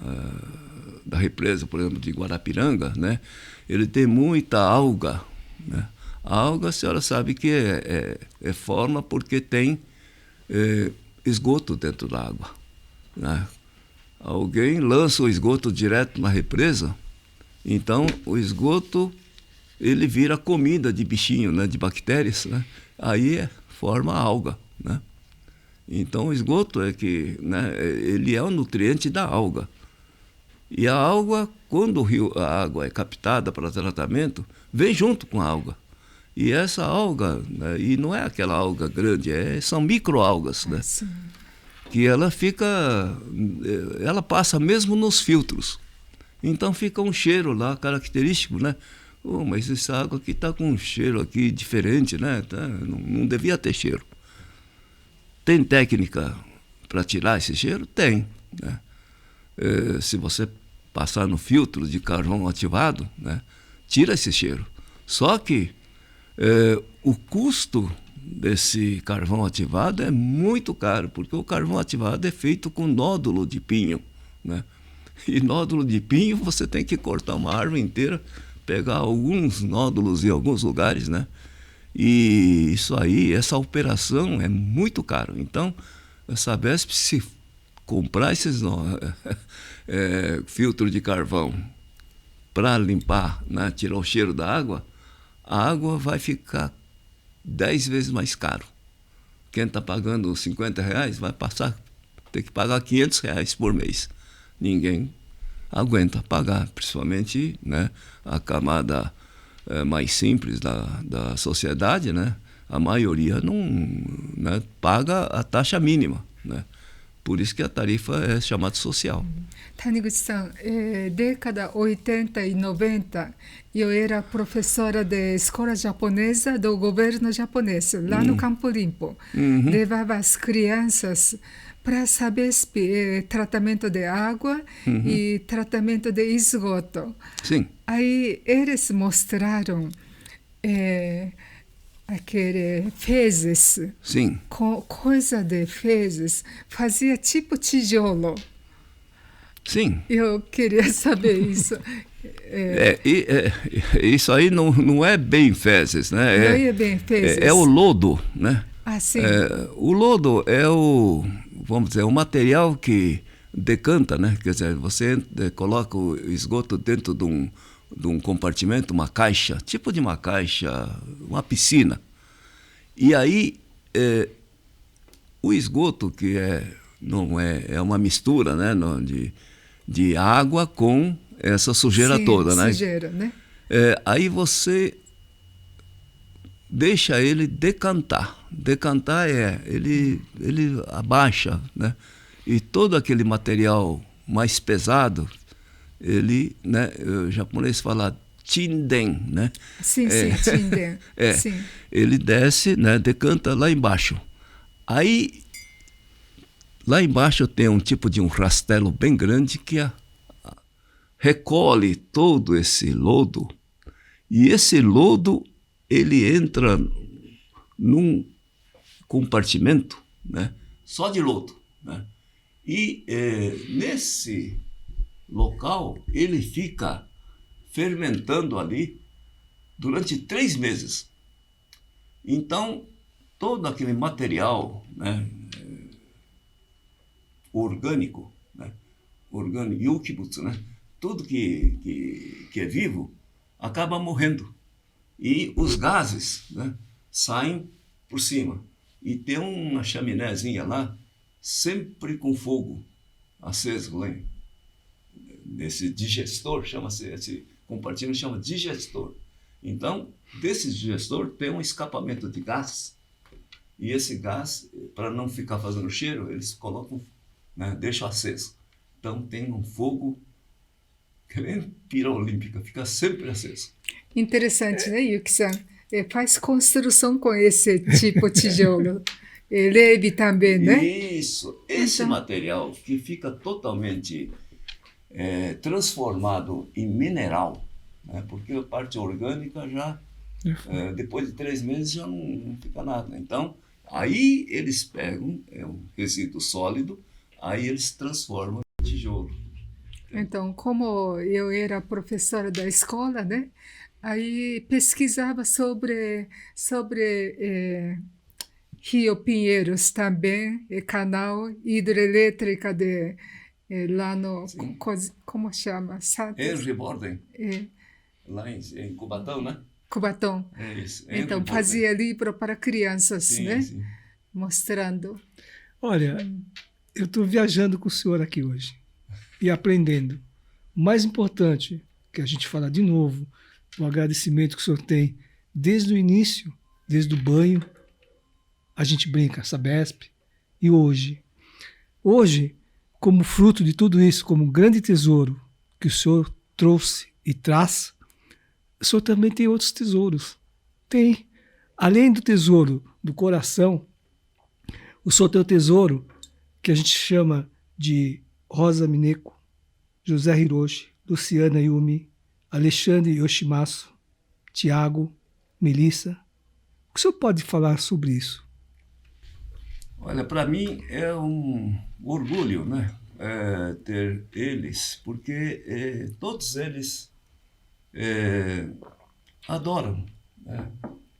da represa, por exemplo, de Guarapiranga, né? Ele tem muita alga, né? A alga, a senhora sabe que é forma porque tem esgoto dentro da água, né? Alguém lança o esgoto direto na represa, então o esgoto ele vira comida de bichinho, né, de bactérias, né? Aí forma alga, né? Então o esgoto né, ele é o nutriente da alga. E a água, quando a água é captada para tratamento, vem junto com a alga. E essa alga, né, e não é aquela alga grande, são microalgas, né? Sim. Que ela passa mesmo nos filtros. Então fica um cheiro lá característico, né? Oh, mas essa água aqui está com um cheiro aqui diferente, né? Não devia ter cheiro. Tem técnica para tirar esse cheiro? Tem, né? Se você passar no filtro de carvão ativado, né, tira esse cheiro. Só que o custo desse carvão ativado é muito caro, porque o carvão ativado é feito com nódulo de pinho, né? E nódulo de pinho você tem que cortar uma árvore inteira, pegar alguns nódulos em alguns lugares, né? E isso aí, essa operação é muito caro. Então, a Sabesp, se comprar esses filtro de carvão para limpar, né, tirar o cheiro da água, a água vai ficar 10 vezes mais caro. Quem está pagando R$50 vai ter que pagar R$500 por mês. Ninguém aguenta pagar, principalmente, né, a camada mais simples da sociedade, né? A maioria não, né, paga a taxa mínima, né? Por isso que a tarifa é chamada social. Taniguchi-san, década 80 e 90, eu era professora de escola japonesa do governo japonês, lá no Campo Limpo. Levava as crianças para saber tratamento de água e tratamento de esgoto. Sim. Aí eles mostraram aquele fezes, Sim. coisa de fezes, fazia tipo tijolo. Sim. Eu queria saber isso. Isso aí não é bem fezes, né? Não é bem fezes. É o lodo, né? Ah, sim. O lodo é vamos dizer, o material que decanta, né? Quer dizer, você coloca o esgoto dentro de um compartimento, uma caixa, tipo de uma caixa, uma piscina. E aí, o esgoto, que não é uma mistura, né, de água com essa sujeira Sim, toda, né? Sujeira, né? Aí você deixa ele decantar. Decantar ele abaixa, né? E todo aquele material mais pesado, ele, né, o japonês fala chinden, né? Sim, chinden. Sim. Ele desce, né, decanta lá embaixo. Aí, lá embaixo tem um tipo de um rastelo bem grande que recolhe todo esse lodo. E esse lodo, ele entra num compartimento, né, só de lodo, né? E nesse local, ele fica fermentando ali durante 3 meses. Então, todo aquele material, né, orgânico, né, yukibutsu, né, tudo que é vivo, acaba morrendo. E os gases, né, saem por cima. E tem uma chaminézinha lá, sempre com fogo aceso lá nesse digestor, esse compartimento chama digestor. Então, desse digestor tem um escapamento de gás. E esse gás, para não ficar fazendo cheiro, eles colocam, né, deixam aceso. Então, tem um fogo que nem pira olímpica, fica sempre aceso. Interessante, né, Yuki-san? Faz construção com esse tipo de tijolo. Leve também, né? Isso. Esse material que fica totalmente transformado em mineral, né? Porque a parte orgânica já, depois de 3 meses, já não fica nada. Então, aí eles pegam um resíduo sólido, aí eles transformam em tijolo. Então, como eu era professora da escola, né? Aí pesquisava sobre Rio Pinheiros também, canal hidrelétrica lá no, como chama? Henry Borden, lá em Cubatão, né? Cubatão. É isso. Então, fazia livro para crianças, sim, né? Sim. Mostrando. Olha, eu estou viajando com o senhor aqui hoje e aprendendo. mais importante, que a gente fala de novo, o agradecimento que o senhor tem desde o início, desde o banho, a gente brinca, Sabesp, e hoje. Hoje, como fruto de tudo isso, como um grande tesouro que o senhor trouxe e traz, o senhor também tem outros tesouros. Tem. Além do tesouro do coração, o senhor tem o tesouro que a gente chama de Rosa Mineko, José Hiroshi, Luciana Yumi, Alexandre Yoshimatsu, Tiago, Melissa. O que o senhor pode falar sobre isso? Olha, para mim é um orgulho, né? Ter eles, porque todos eles adoram, né?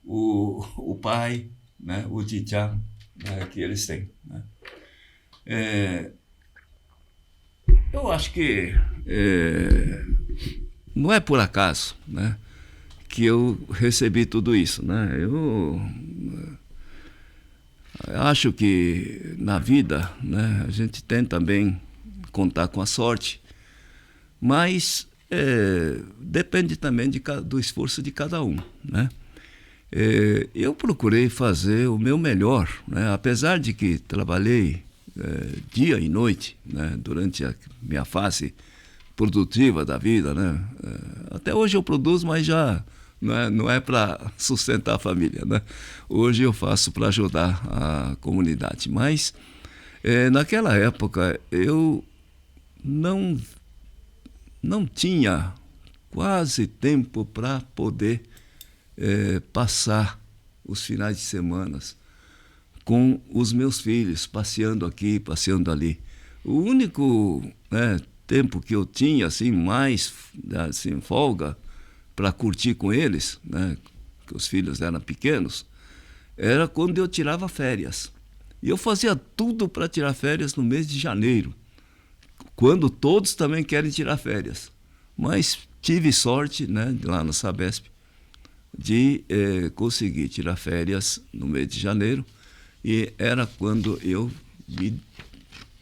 O pai, né? O Tchan, né? Que eles têm, né? Eu acho que não é por acaso, né? Que eu recebi tudo isso, né? Eu acho que na vida, né, a gente tem também contar com a sorte, mas depende também do esforço de cada um, né? Eu procurei fazer o meu melhor, né? Apesar de que trabalhei dia e noite, né, durante a minha fase produtiva da vida, né? Até hoje eu produzo, mas já não é para sustentar a família, né? Hoje eu faço para ajudar a comunidade. Mas naquela época eu não tinha quase tempo para poder passar os finais de semana com os meus filhos, passeando aqui, passeando ali. O único, né, tempo que eu tinha assim, mais assim, folga para curtir com eles, né, que os filhos eram pequenos, era quando eu tirava férias. E eu fazia tudo para tirar férias no mês de janeiro, quando todos também querem tirar férias. Mas tive sorte, né, lá no Sabesp, de conseguir tirar férias no mês de janeiro, e era quando eu me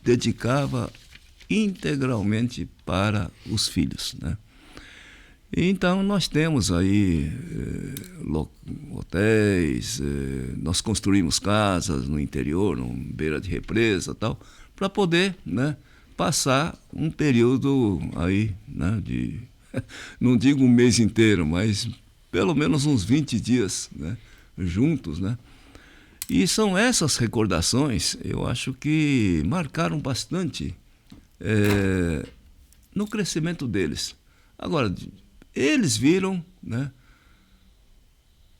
dedicava integralmente para os filhos, né? Então, nós temos aí hotéis, nós construímos casas no interior, no beira de represa e tal, para poder, né, passar um período aí, né, de, não digo um mês inteiro, mas pelo menos uns 20 dias, né, juntos, né? E são essas recordações, eu acho que marcaram bastante no crescimento deles. Agora, eles viram, né,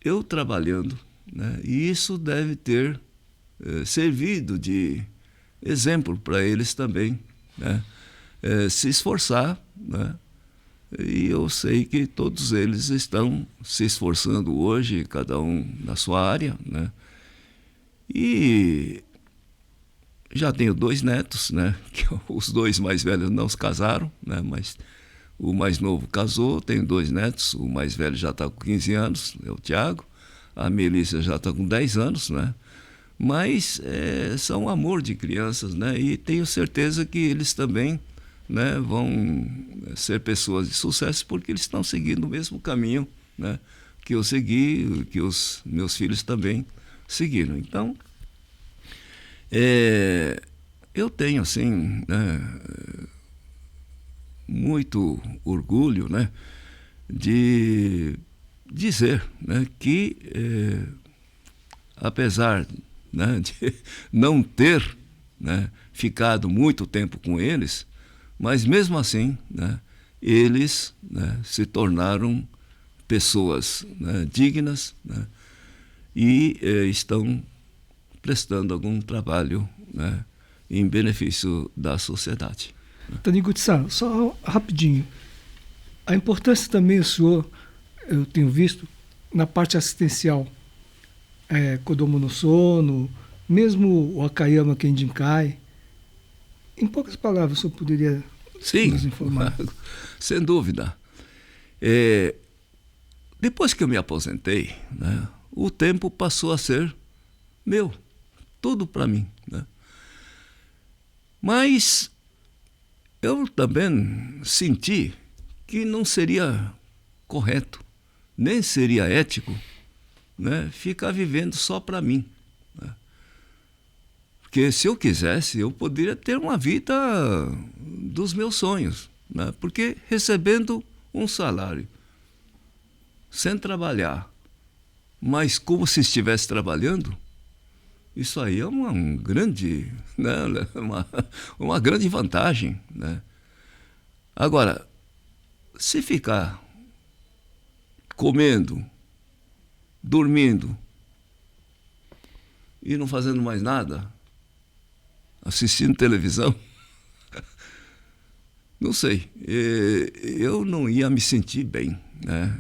eu trabalhando, né, e isso deve ter servido de exemplo para eles também, né, se esforçar, né, e eu sei que todos eles estão se esforçando hoje, cada um na sua área, né, e já tenho 2 netos, né, que os 2 mais velhos não se casaram, né, mas o mais novo casou, tenho 2 netos, o mais velho já está com 15 anos, é o Tiago, a Melissa já está com 10 anos, né? Mas são amor de crianças, né? E tenho certeza que eles também, né, vão ser pessoas de sucesso porque eles estão seguindo o mesmo caminho, né, que eu segui, que os meus filhos também seguiram. Então, eu tenho, assim, né, muito orgulho, né, de dizer, né, que apesar, né, de não ter, né, ficado muito tempo com eles, mas mesmo assim, né, eles, né, se tornaram pessoas, né, dignas, né, e estão prestando algum trabalho, né, em benefício da sociedade. Taniguchi-san, só rapidinho. A importância também, o senhor, eu tenho visto, na parte assistencial, Kodomo no Sono, mesmo o Akayama Kenjinkai. Em poucas palavras, o senhor poderia nos informar? Sim, sem dúvida. Depois que eu me aposentei, né, o tempo passou a ser meu, tudo para mim, né? Mas eu também senti que não seria correto, nem seria ético, né, ficar vivendo só para mim. Né? Porque se eu quisesse, eu poderia ter uma vida dos meus sonhos, né? Porque recebendo um salário, sem trabalhar, mas como se estivesse trabalhando, isso aí é um grande, né, uma grande vantagem. Né? Agora, se ficar comendo, dormindo e não fazendo mais nada, assistindo televisão, não sei, eu não ia me sentir bem. Né?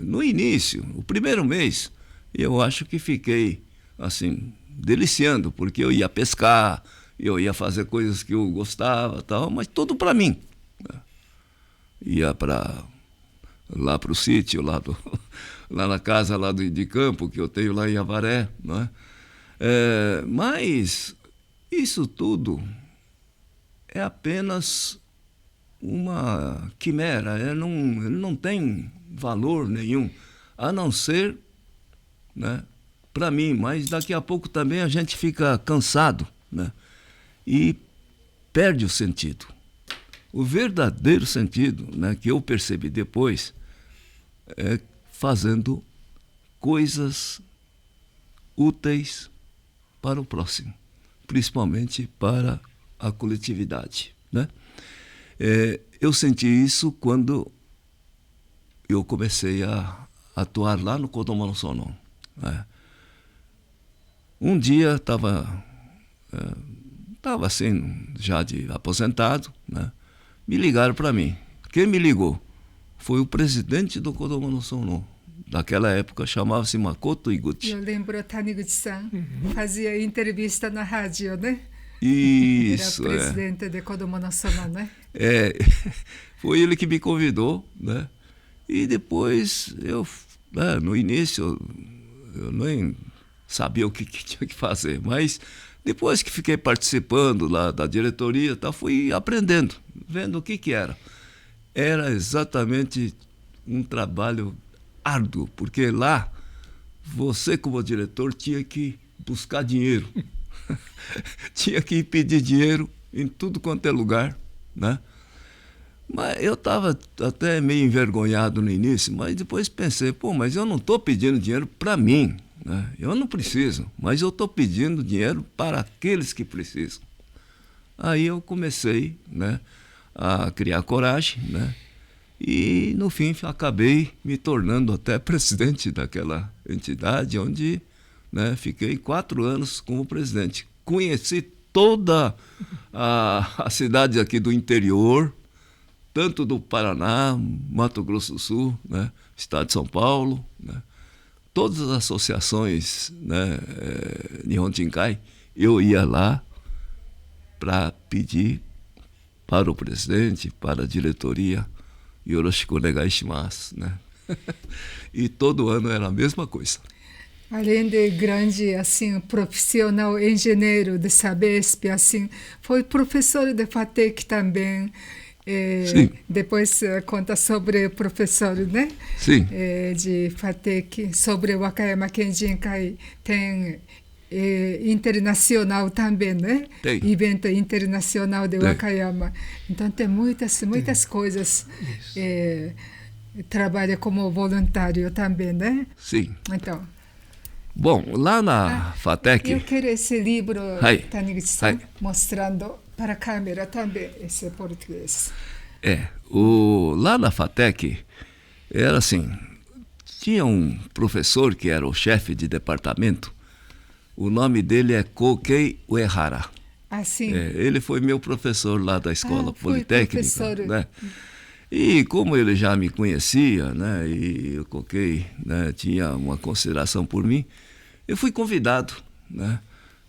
No início, o primeiro mês, eu acho que fiquei assim, deliciando, porque eu ia pescar, eu ia fazer coisas que eu gostava, tal, mas tudo para mim. Né? Ia lá para o sítio, lá na casa lá de campo que eu tenho lá em Avaré. Né? Mas isso tudo é apenas uma quimera, ele não tem valor nenhum, a não ser, né, para mim, mas daqui a pouco também a gente fica cansado, né, e perde o sentido. O verdadeiro sentido, né, que eu percebi depois é fazendo coisas úteis para o próximo, principalmente para a coletividade. Né? Eu senti isso quando eu comecei a atuar lá no Kodomo Sono. Né? Um dia estava assim, já de aposentado, né? Me ligaram para mim. Quem me ligou foi o presidente do Kodomo Sono. Daquela época chamava-se Makoto Iguchi. Eu lembro, Taniguchi-san fazia entrevista na rádio, né? Isso, era presidente de Kodomo Sono, né? Foi ele que me convidou, né? E depois, no início, eu nem sabia o que tinha que fazer, mas depois que fiquei participando lá da diretoria, fui aprendendo, vendo o que era. Era exatamente um trabalho árduo, porque lá, você como diretor tinha que buscar dinheiro. Tinha que ir pedir dinheiro em tudo quanto é lugar, né? Mas eu estava até meio envergonhado no início, mas depois pensei, mas eu não estou pedindo dinheiro para mim, né? Eu não preciso, mas eu estou pedindo dinheiro para aqueles que precisam. Aí eu comecei, né, a criar coragem, né? E no fim acabei me tornando até presidente daquela entidade, onde, né, fiquei 4 anos como presidente. Conheci toda a cidade aqui do interior, tanto do Paraná, Mato Grosso do Sul, né, estado de São Paulo, né, todas as associações, né, Nihon Jinkai, eu ia lá para pedir para o presidente, para a diretoria, Yoroshiku onegai shimasu, né? E todo ano era a mesma coisa. Além de grande assim profissional engenheiro de Sabesp, assim, foi professor de FATEC também. Sim. Depois conta sobre professor, né? Sim. De FATEC, sobre o Wakayama Kenjinkai, tem internacional também, né? Tem. Evento internacional de Wakayama. Então tem muitas coisas. Trabalha como voluntário também, né? Sim. Então. Bom, lá na FATEC... Eu quero esse livro, Taniguchi-san, mostrando para a câmera também, esse português. Lá na FATEC, era assim, tinha um professor que era o chefe de departamento, o nome dele é Kokei Uehara. Ah, sim. Ele foi meu professor lá da escola politécnica. Professor. Né? E como ele já me conhecia, né, e o Kokei, né, tinha uma consideração por mim, eu fui convidado, né,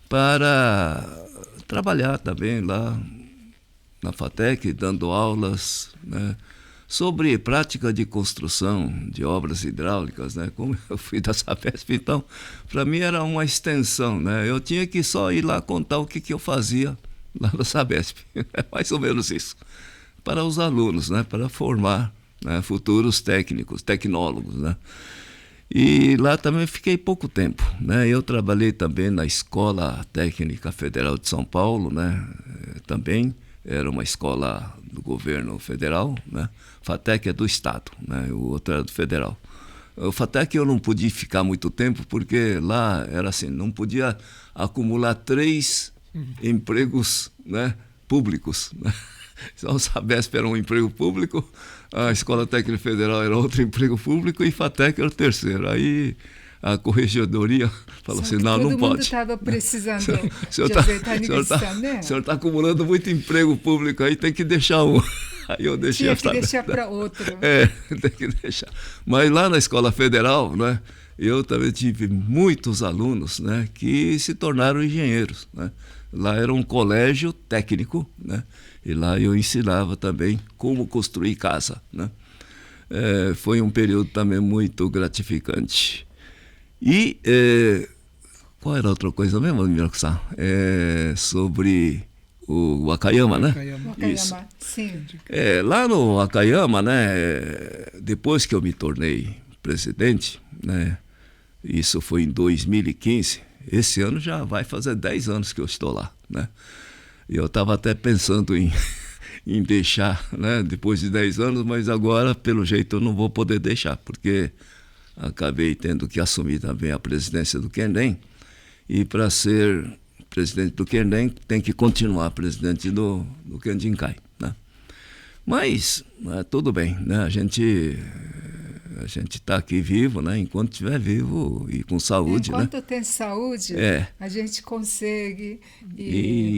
para trabalhar também lá na FATEC, dando aulas, né, sobre prática de construção de obras hidráulicas, né, como eu fui da Sabesp, então, para mim era uma extensão, né, eu tinha que só ir lá contar o que eu fazia lá na Sabesp. É mais ou menos isso. Para os alunos, né? Para formar, né, futuros técnicos, tecnólogos, né? E lá também fiquei pouco tempo, né? Eu trabalhei também na Escola Técnica Federal de São Paulo, né? Também era uma escola do governo federal, né? FATEC é do estado, né? O outro era do federal. O FATEC eu não podia ficar muito tempo porque lá era assim, não podia acumular 3 empregos, né, públicos, né? Então, o Sabesp era um emprego público, a Escola Técnica Federal era outro emprego público e FATEC era o terceiro. Aí a corregedoria falou assim, não pode. Todo mundo estava precisando O senhor está acumulando muito emprego público aí, tem que deixar um. Aí eu deixei. Tinha que deixar para outro. Tem que deixar. Mas lá na Escola Federal, né, eu também tive muitos alunos, né, que se tornaram engenheiros, né. Lá era um colégio técnico, né, e lá eu ensinava também como construir casa, né. Foi um período também muito gratificante. E qual era a outra coisa mesmo, Mirakusan? Sobre o Wakayama, né? Wakayama, sim. Lá no Wakayama, né, depois que eu me tornei presidente, né, isso foi em 2015, esse ano já vai fazer 10 anos que eu estou lá, né? E eu estava até pensando em deixar, né, depois de 10 anos, mas agora, pelo jeito, eu não vou poder deixar, porque acabei tendo que assumir também a presidência do Kenden, e para ser presidente do Kenden tem que continuar presidente do Kendinkai, né? Mas tudo bem, né? A gente está aqui vivo, né? Enquanto estiver vivo e com saúde, enquanto né? tem saúde, a gente consegue,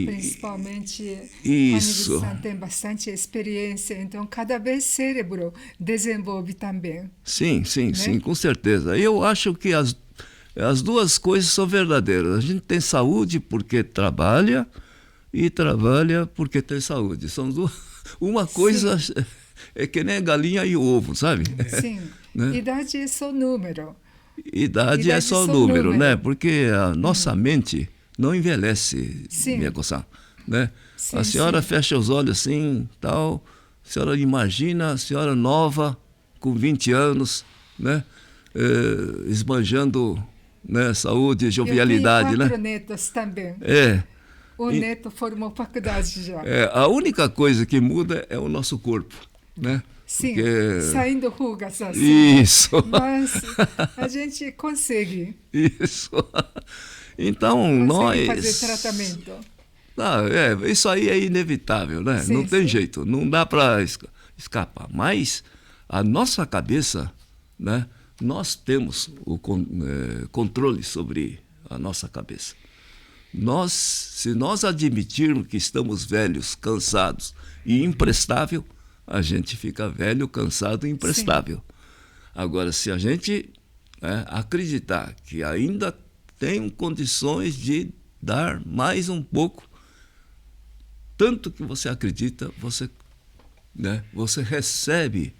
principalmente isso. A Taniguchi-san tem bastante experiência, então cada vez o cérebro desenvolve também. Sim, com certeza. Eu acho que as duas coisas são verdadeiras. A gente tem saúde porque trabalha e trabalha porque tem saúde. São duas. Uma coisa é que nem a galinha e o ovo, sabe? Sim. Né? Idade é só número. Idade é só número, né? Porque a nossa mente não envelhece, Miyako-san, né? A senhora fecha os olhos assim, tal, a senhora imagina a senhora nova, com 20 anos, né? Esbanjando, né, saúde e jovialidade, né? Eu tenho 4 netos também. O neto formou faculdade já. A única coisa que muda é o nosso corpo, né? Sim, porque... saindo rugas assim. Isso. Mas a gente consegue. Isso. Então, consegue fazer tratamento. Isso aí é inevitável, né? Não tem jeito, não dá para escapar. Mas a nossa cabeça, né? Nós temos o controle sobre a nossa cabeça. Se nós admitirmos que estamos velhos, cansados e imprestável, a gente fica velho, cansado e imprestável. Agora, se a gente acreditar que ainda tem condições de dar mais um pouco, tanto que você acredita, você recebe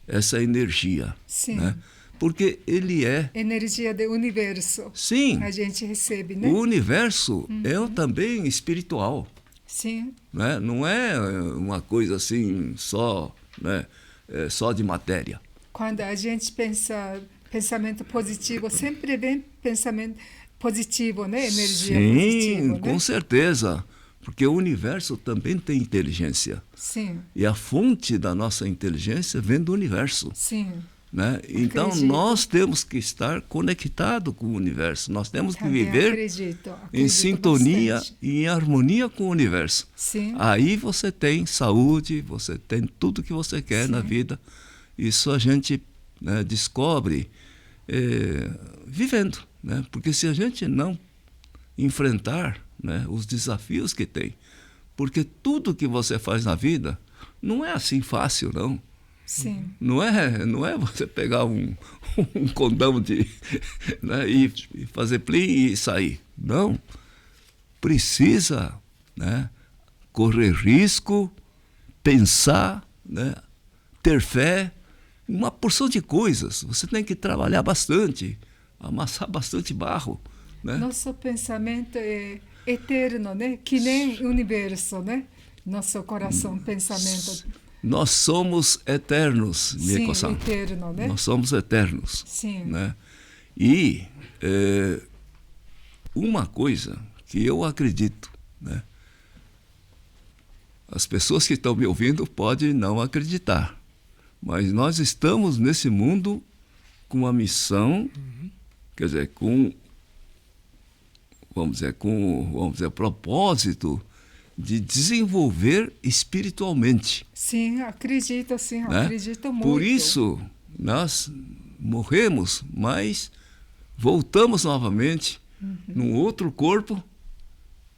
essa energia. Sim. Né? Porque ele é... energia do universo. Sim. A gente recebe, né? O universo é também espiritual. Sim. Né? Não é uma coisa assim só, né? Só de matéria. Quando a gente pensa pensamento positivo, sempre vem pensamento positivo, né? Energia positiva. Sim, com certeza. Porque o universo também tem inteligência. Sim. E a fonte da nossa inteligência vem do universo. Sim. Né? Então, nós temos que estar conectados com o universo. Nós temos que viver em sintonia e em harmonia com o universo. Sim. Aí você tem saúde, você tem tudo que você quer na vida. Isso a gente, né, descobre vivendo. Né? Porque se a gente não enfrentar, né, os desafios que tem, porque tudo que você faz na vida não é assim fácil, não. Sim. Não é você pegar um condão né, e fazer plim e sair. Não. Precisa, né, correr risco, pensar, né, ter fé, uma porção de coisas. Você tem que trabalhar bastante, amassar bastante barro. Né? Nosso pensamento é eterno, né? Que nem universo, né? Nosso coração, pensamento. Nós somos eternos, Sim, Miko-san. eterno, né? Nós somos eternos. Sim. Né? E uma coisa que eu acredito, né? As pessoas que estão me ouvindo podem não acreditar, mas nós estamos nesse mundo com uma missão, quer dizer, vamos dizer, propósito de desenvolver espiritualmente. Sim, acredito, sim, Né? acredito muito. Por isso, nós morremos, mas voltamos novamente num outro corpo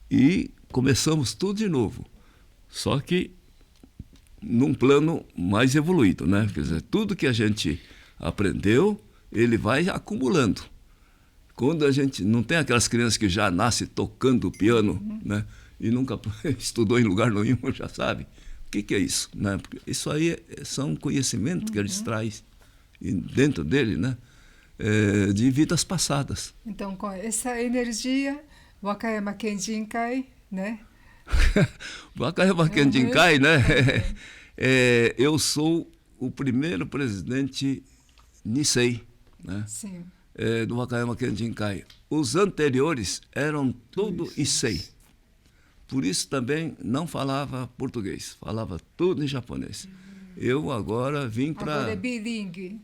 e começamos tudo de novo. Só que num plano mais evoluído, né? Quer dizer, tudo que a gente aprendeu, ele vai acumulando. Quando a gente não tem aquelas crianças que já nascem tocando piano, né? E nunca estudou em lugar nenhum, já sabe. O que é isso? Né? Porque isso aí são conhecimentos que eles trazem dentro dele, né? De vidas passadas. Então, com essa energia, Wakayama Kenjinkai, né? Wakayama Kenjinkai, né? Eu sou o primeiro presidente Nisei, né? Sim. Do Wakayama Kenjinkai. Os anteriores eram tudo Issei. Por isso também não falava português, falava tudo em japonês. Eu agora vim para... Agora é bilingue.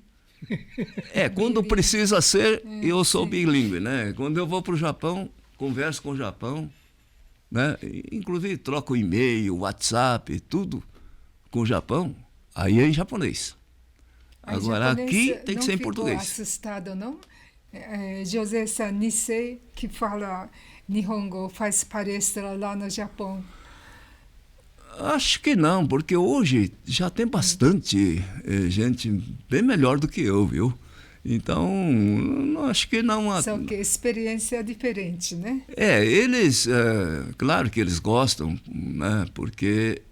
Quando precisa ser, eu sou sim. bilíngue, né? Quando eu vou para o Japão, converso com o Japão, né? Inclusive troco e-mail, WhatsApp, tudo com o Japão, aí é em japonês. Agora aqui tem que ser em português. Não ficou assustado, não? José-san Nisei, que fala Nihongo, faz palestra lá no Japão. Acho que não, porque hoje já tem bastante gente bem melhor do que eu, viu? Então, acho que não... Só que experiência é diferente, né? Eles, claro que eles gostam, né? Porque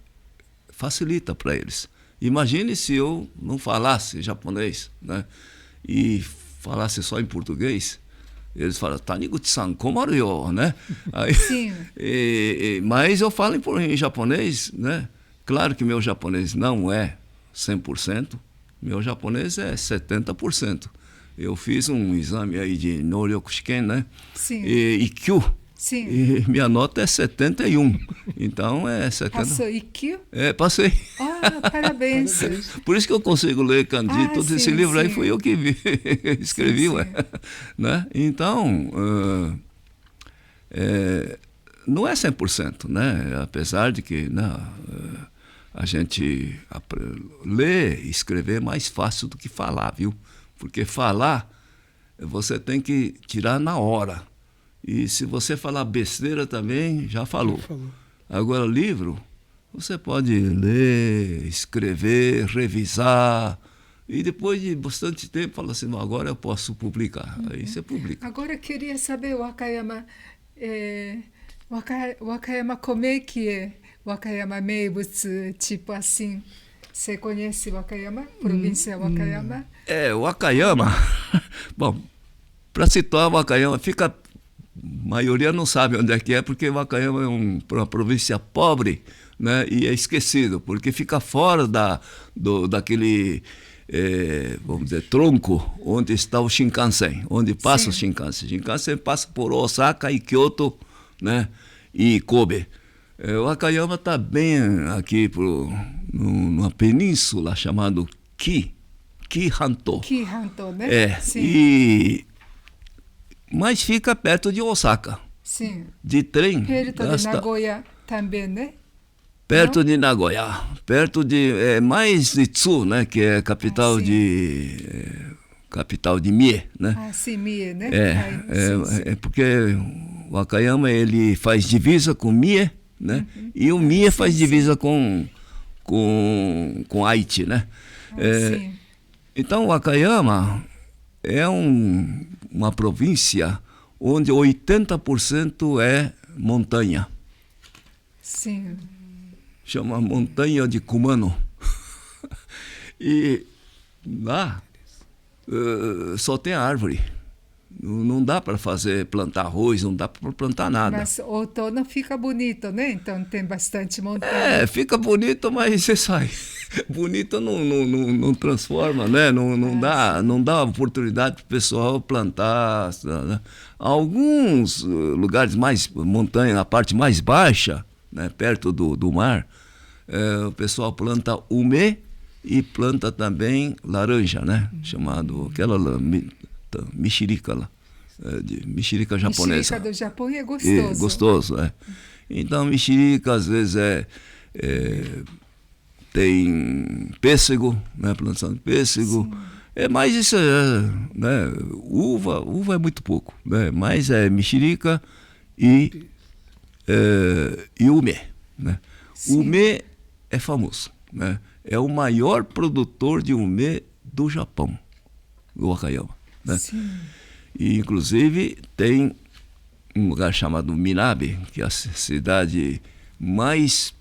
facilita para eles. Imagine se eu não falasse japonês, né? E falasse só em português. Eles falam, Taniguchi-san, komaru yo, né? Aí, Sim. mas eu falo em japonês, né? Claro que meu japonês não é 100%, meu japonês é 70%. Eu fiz um exame aí de Noryoku Shiken, né? Sim. E Kyu. Sim. E minha nota é 71. Então é 70. Passou Ikkyu? Passei. Parabéns. Por isso que eu consigo ler kanji. Todo esse livro aí fui eu que escrevi. Sim. Né? Então, não é 100%, né? Apesar de que a gente ler e escrever é mais fácil do que falar, viu? Porque falar, você tem que tirar na hora. E se você falar besteira também, já falou. Agora, livro, você pode ler, escrever, revisar, e depois de bastante tempo, fala assim, não, agora eu posso publicar. Aí você publica. Agora eu queria saber, Wakayama, Wakayama, como é que é Wakayama Meibutsu, tipo assim? Você conhece Wakayama? Província Wakayama? Wakayama, bom, para situar Wakayama, a maioria não sabe onde é que é, porque Wakayama é uma província pobre, né, e é esquecido, porque fica fora daquele, vamos dizer, tronco onde está o Shinkansen, onde passa o Shinkansen. O Shinkansen passa por Osaka e Kyoto, né, e Kobe. Wakayama está bem aqui numa península chamada Ki-Hanto. Ki-Hanto, né? Sim. Mas fica perto de Osaka. Sim. De trem. Perto de Nagoya também, né? Perto de Nagoya. Perto de... mais de Tsu, né? Que é capital capital de Mie, né? Sim, Mie, né? Porque o Wakayama, ele faz divisa com Mie, né? E o Mie faz divisa com Haiti, né? Então, o Wakayama é uma província onde 80% é montanha. Sim. Chama Montanha de Kumano. E lá só tem árvore. Não dá para plantar arroz, não dá para plantar nada. Mas outono fica bonito, né? Então tem bastante montanha. Fica bonito, mas você sai. Bonito não transforma, né? Não dá oportunidade para o pessoal plantar. Né? Alguns lugares mais montanha, a parte mais baixa, né? Perto do mar, o pessoal planta umê e planta também laranja, né? Chamado aquela mexerica lá, mexerica japonesa. Mexerica do Japão é gostoso. Gostoso, é. Então, mexerica às vezes tem pêssego, né? Plantação de pêssego. Mas isso né? Uva é muito pouco, né? Mas é mexerica e umê, né? O umê é famoso, né? É o maior produtor de umê do Japão, o Wakayama, né? E inclusive tem um lugar chamado Minabe, que é a cidade mais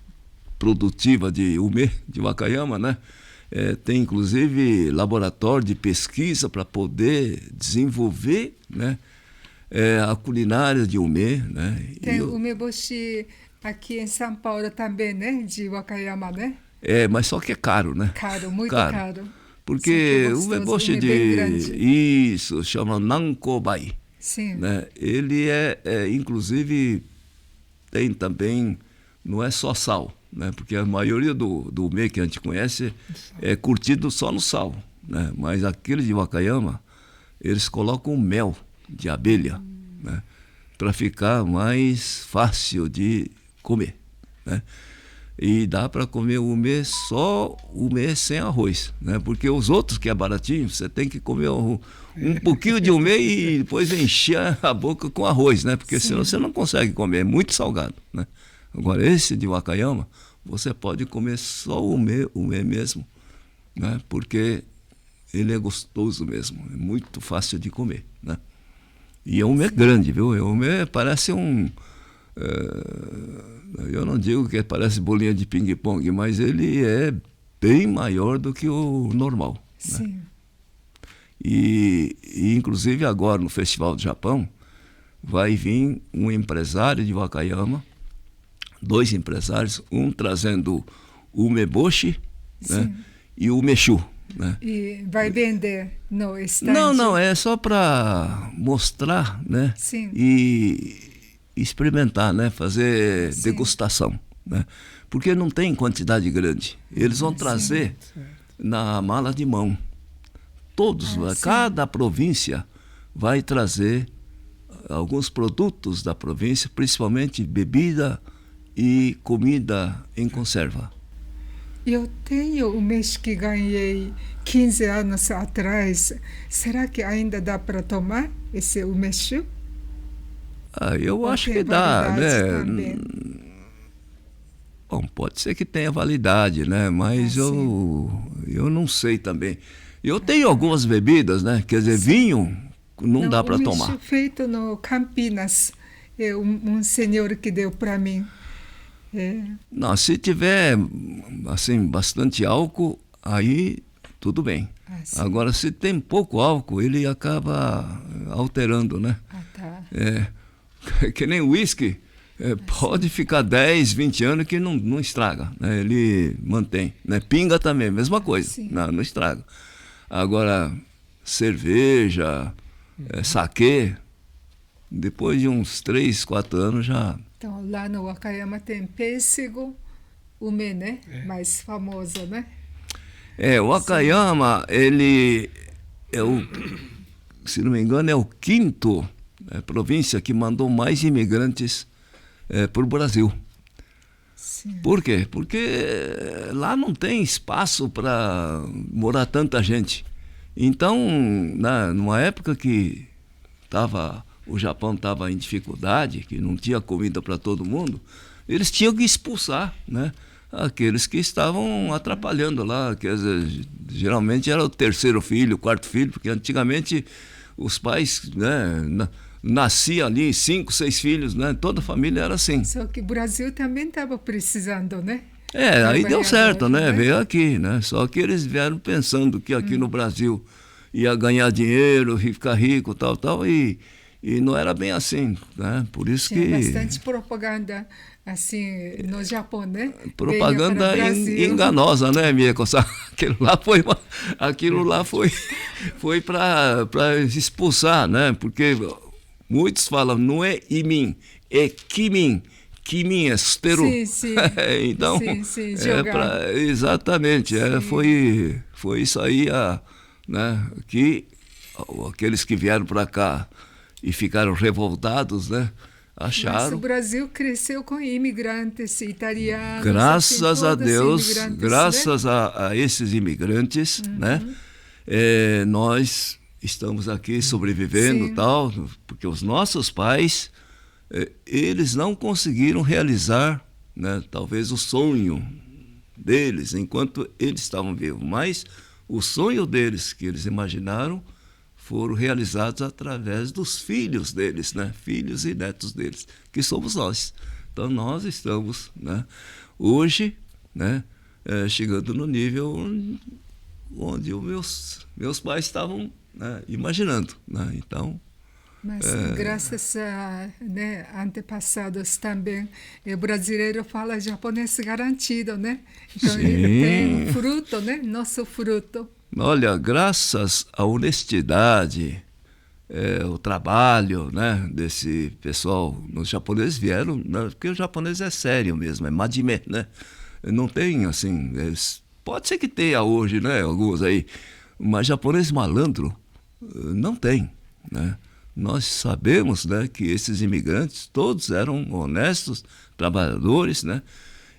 produtiva de umê, de Wakayama, né? Tem inclusive laboratório de pesquisa para poder desenvolver, né? A culinária de umê, né? Tem umeboshi aqui em São Paulo também, né? De Wakayama, né? Mas só que é caro, né? Caro, muito caro. Porque o umeboshi isso, chama Nankobai. Sim. Né? Ele inclusive, tem também, não é só sal, né? Porque a maioria do umê que a gente conhece é curtido só no sal, né? Mas aquele de Wakayama, eles colocam mel de abelha, né? Para ficar mais fácil de comer, né? E dá para comer o umê sem arroz, né? Porque os outros que é baratinho, você tem que comer um pouquinho de umê e depois encher a boca com arroz, né? Porque senão você não consegue comer, é muito salgado, né? Agora esse de Wakayama, você pode comer só o umê mesmo, né? Porque ele é gostoso mesmo, é muito fácil de comer, né? E é um umê grande, viu? O umê parece eu não digo que parece bolinha de ping-pong, mas ele é bem maior do que o normal. Sim. Né? E inclusive agora no Festival do Japão vai vir um empresário de Wakayama, 2 empresários, um trazendo o umeboshi, né? E o umeshu. Né? E vai vender no stand? Não, é só para mostrar, né? Sim. E experimentar, né? Fazer degustação, né? Porque não tem quantidade grande. Eles vão trazer na mala de mão. Todos, cada província vai trazer alguns produtos da província, principalmente bebida e comida em conserva. Eu tenho o mês que ganhei 15 anos atrás. Será que ainda dá para tomar esse umeshu? Eu acho que dá, né? Bom, pode ser que tenha validade, né? Mas eu não sei também. Eu tenho algumas bebidas, né? Quer dizer, vinho não dá para tomar. Umeshu feito no Campinas. Um senhor que deu para mim. Não, se tiver assim bastante álcool, aí tudo bem. Agora, se tem pouco álcool, ele acaba alterando, né? Tá. Que nem o uísque, pode ficar 10, 20 anos que não estraga, né? Ele mantém, né? Pinga também, mesma coisa, não estraga. Agora, cerveja, saquê, depois de uns 3, 4 anos já... Então, lá no Wakayama tem pêssego, umê, né? Mais famoso, né? O Wakayama, ele se não me engano, é o 5º província que mandou mais imigrantes para o Brasil. Sim. Por quê? Porque lá não tem espaço para morar tanta gente. Então, numa época que o Japão estava em dificuldade, que não tinha comida para todo mundo, eles tinham que expulsar, né? Aqueles que estavam atrapalhando lá, quer dizer, geralmente era o 3º filho, o 4º filho, porque antigamente os pais, né, nasciam ali 5, 6 filhos, né? Toda a família era assim. Só que o Brasil também estava precisando, né? Aí deu certo, né? Veio aqui, né? Só que eles vieram pensando que aqui no Brasil ia ganhar dinheiro, ficar rico, tal, e não era bem assim, né? Por isso Tinha que bastante propaganda assim no Japão, né? propaganda Venha para o Brasil. enganosa, né, Mieko-san? Aquilo lá foi para expulsar, né? Porque muitos falam, não é imin, é kimin. Kimin é Peru. Sim, sim. Então, sim, jogar. Exatamente, foi isso aí, né, que aqueles que vieram para cá e ficaram revoltados, né, Mas o acharam. Brasil cresceu com imigrantes italianos. Graças assim, a todos Deus, imigrantes, graças né? a esses imigrantes, né, nós estamos aqui sobrevivendo, Sim. tal, porque os nossos pais, eles não conseguiram realizar, né, talvez o sonho deles enquanto eles estavam vivos, mas o sonho deles que eles imaginaram foram realizados através dos filhos deles, né, filhos e netos deles, que somos nós. Então nós estamos, né, hoje, né, chegando no nível onde os meus pais estavam, né, imaginando, né? Então, Mas graças a, né, antepassados também, o brasileiro fala japonês garantido, né? Então tem fruto, né? Nosso fruto. olha, graças à honestidade, o trabalho, né, desse pessoal, os japoneses vieram, né, porque o japonês é sério mesmo, é majime, né? Não tem assim, pode ser que tenha hoje, né, alguns aí, mas japonês malandro não tem, né? Nós sabemos, né, que esses imigrantes todos eram honestos, trabalhadores, né,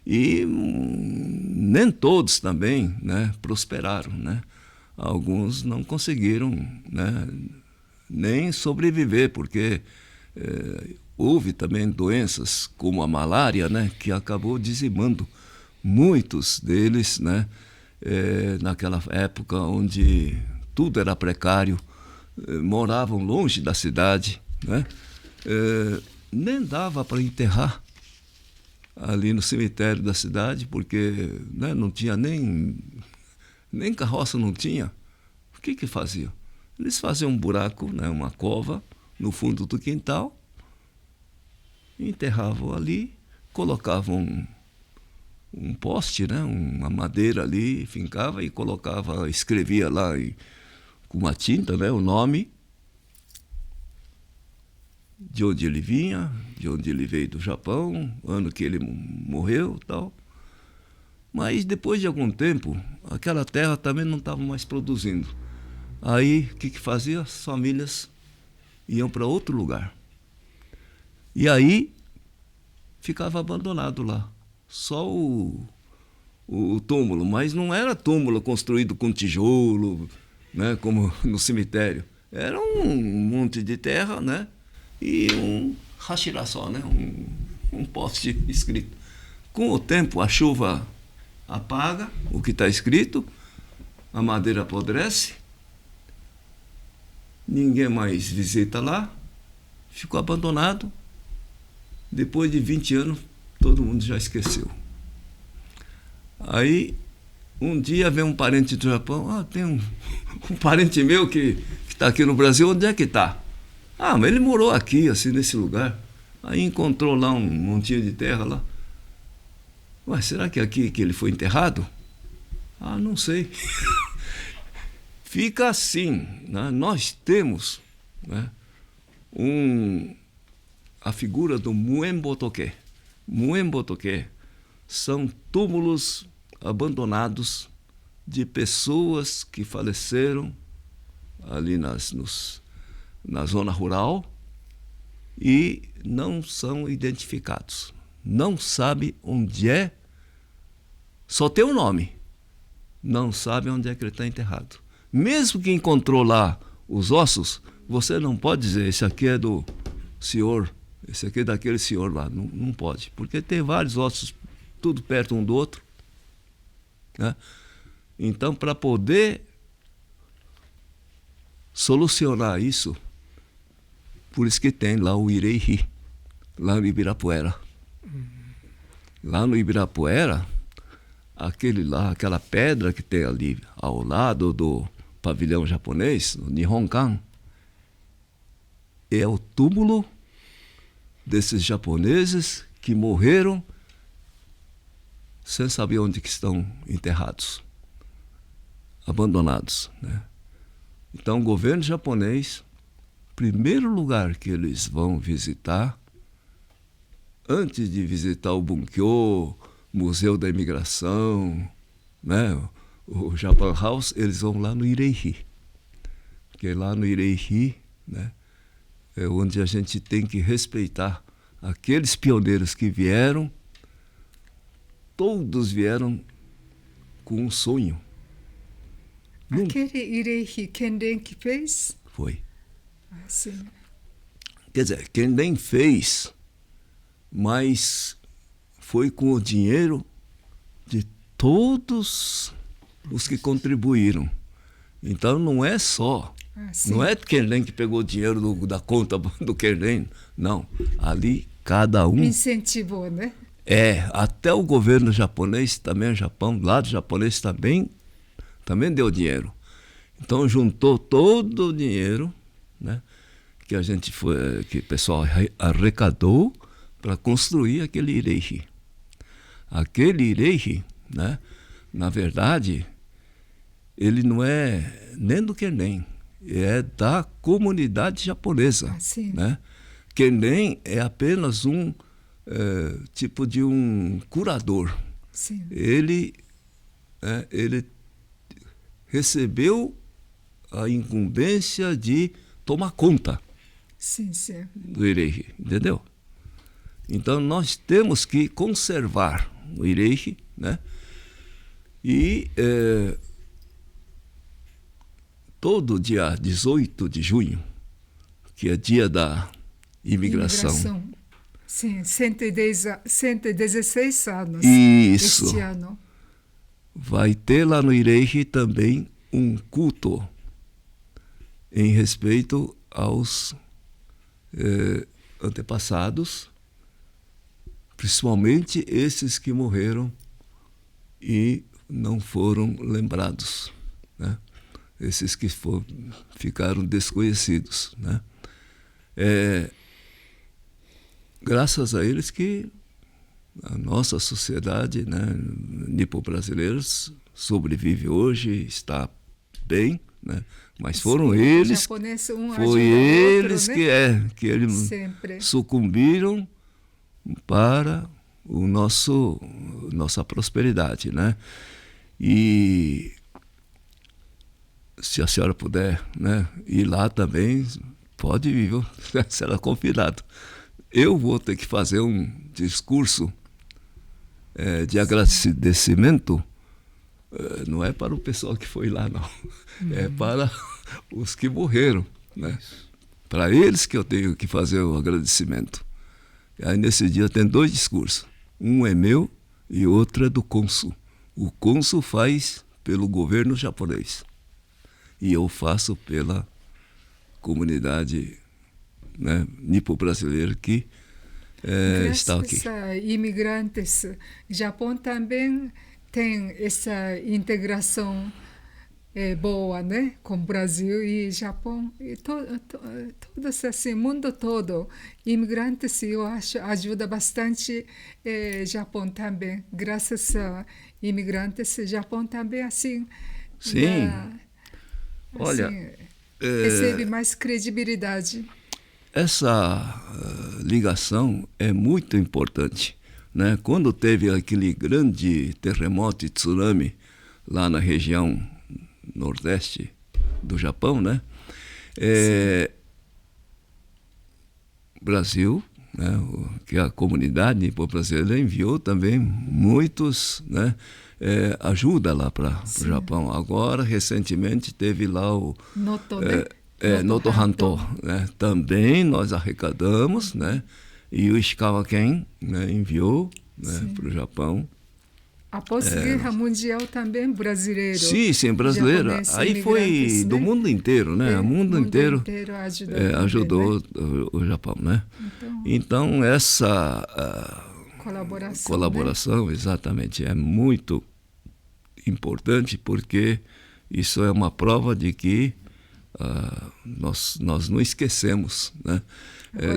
e nem todos também, né, prosperaram, né? Alguns não conseguiram, né, nem sobreviver, porque houve também doenças como a malária, né, que acabou dizimando muitos deles, né, naquela época onde tudo era precário. Moravam longe da cidade, né? Nem dava para enterrar ali no cemitério da cidade, porque, né, não tinha nem carroça, não tinha. O que faziam? Eles faziam um buraco, né, uma cova no fundo do quintal, enterravam ali, colocavam um poste, né, uma madeira ali, fincava e colocava, escrevia lá com uma tinta, né, o nome, de onde ele vinha, de onde ele veio do Japão, ano que ele morreu, tal. Mas depois de algum tempo, aquela terra também não estava mais produzindo. Aí, o que fazia? As famílias iam para outro lugar. E aí, ficava abandonado lá. Só o túmulo, mas não era túmulo construído com tijolo, né, como no cemitério. Era um monte de terra, né, e um hashira só, né, um poste escrito. Com o tempo, a chuva apaga o que está escrito, a madeira apodrece, ninguém mais visita lá, ficou abandonado. Depois de 20 anos, todo mundo já esqueceu. Aí, um dia vem um parente do Japão, tem um parente meu que está aqui no Brasil, onde é que está? Mas ele morou aqui, assim, nesse lugar. Aí encontrou lá um montinho de terra lá. Ué, será que é aqui que ele foi enterrado? Não sei. Fica assim, né? Nós temos, né, a figura do Muembotoke. Muembotoke são túmulos abandonados de pessoas que faleceram ali na zona rural e não são identificados. Não sabe onde é, só tem o nome, não sabe onde é que ele está enterrado. Mesmo que encontrou lá os ossos, você não pode dizer, esse aqui é do senhor, esse aqui é daquele senhor lá. Não pode, porque tem vários ossos, tudo perto um do outro, né? Então, para poder solucionar isso, por isso que tem lá o Irei-ri, lá no Ibirapuera. Lá no Ibirapuera, aquela pedra que tem ali ao lado do pavilhão japonês, no Nihonkan, é o túmulo desses japoneses que morreram sem saber onde que estão enterrados, abandonados, né? Então, o governo japonês, primeiro lugar que eles vão visitar, antes de visitar o Bunkyo, Museu da Imigração, né, o Japan House, eles vão lá no Irei-hi. Porque lá no Irei-hi, né, é onde a gente tem que respeitar aqueles pioneiros que vieram. Todos vieram com um sonho. Aquele Irei-hi, Kenden que fez? Foi. Sim. Quer dizer, Kenden fez, mas foi com o dinheiro de todos os que contribuíram. Então não é só, não é Kenden que pegou o dinheiro da conta do Kenden, não. Ali cada um incentivou, né? Até o governo japonês também, o Japão, lado japonês também deu dinheiro. Então juntou todo o dinheiro, né, que que o pessoal arrecadou para construir aquele Irei-hi. Aquele Irei-hi, né, na verdade, ele não é nem do Kenden, é da comunidade japonesa. Né? Kenden é apenas um tipo de um curador. Sim. Ele recebeu a incumbência de tomar conta do Irei-hi, entendeu? Então nós temos que conservar o Irei-hi, né? E todo dia 18 de junho, que é dia da imigração. Sim, 116 anos. Isso. Este ano. Vai ter lá no Irei-hi também um culto em respeito aos antepassados, principalmente esses que morreram e não foram lembrados, né? Esses que ficaram desconhecidos, né? Graças a eles que a nossa sociedade, né, nipo-brasileira sobrevive hoje, está bem, né? Mas foram eles, foi eles outro, né? que eles sempre sucumbiram para nossa prosperidade, né? E se a senhora puder, né, ir lá também, pode ir, viu? Será convidado. Eu vou ter que fazer um discurso de agradecimento, não é para o pessoal que foi lá, não. É para os que morreram, né? Para eles que eu tenho que fazer o agradecimento. E aí nesse dia tem 2 discursos. Um é meu e outro é do cônsul. O cônsul faz pelo governo japonês. E eu faço pela comunidade, né, nipo-brasileira que está aqui. Imigrantes, Japão também tem essa integração boa, né, com o Brasil e Japão, e todos assim, mundo todo, imigrantes, eu acho, ajuda bastante Japão também. Graças a imigrantes, Japão também assim. Sim. Olha, recebe mais credibilidade. Essa ligação é muito importante, né? Quando teve aquele grande terremoto e tsunami lá na região nordeste do Japão, né? Brasil, né? Que a comunidade brasileira enviou também muitos, né? Ajuda lá para o Japão. Agora, recentemente, teve lá o Noto, né? Noto Hanto, né? Também nós arrecadamos, né? E o Ishikawa Ken, né, enviou, né, para o Japão. Após a Guerra Mundial também brasileiro. Sim, brasileiro. Aí foi do mundo inteiro, né? O mundo inteiro ajudou o Japão, né? Então essa colaboração, né? Exatamente, é muito importante porque Isso é uma prova de que nós não esquecemos, né,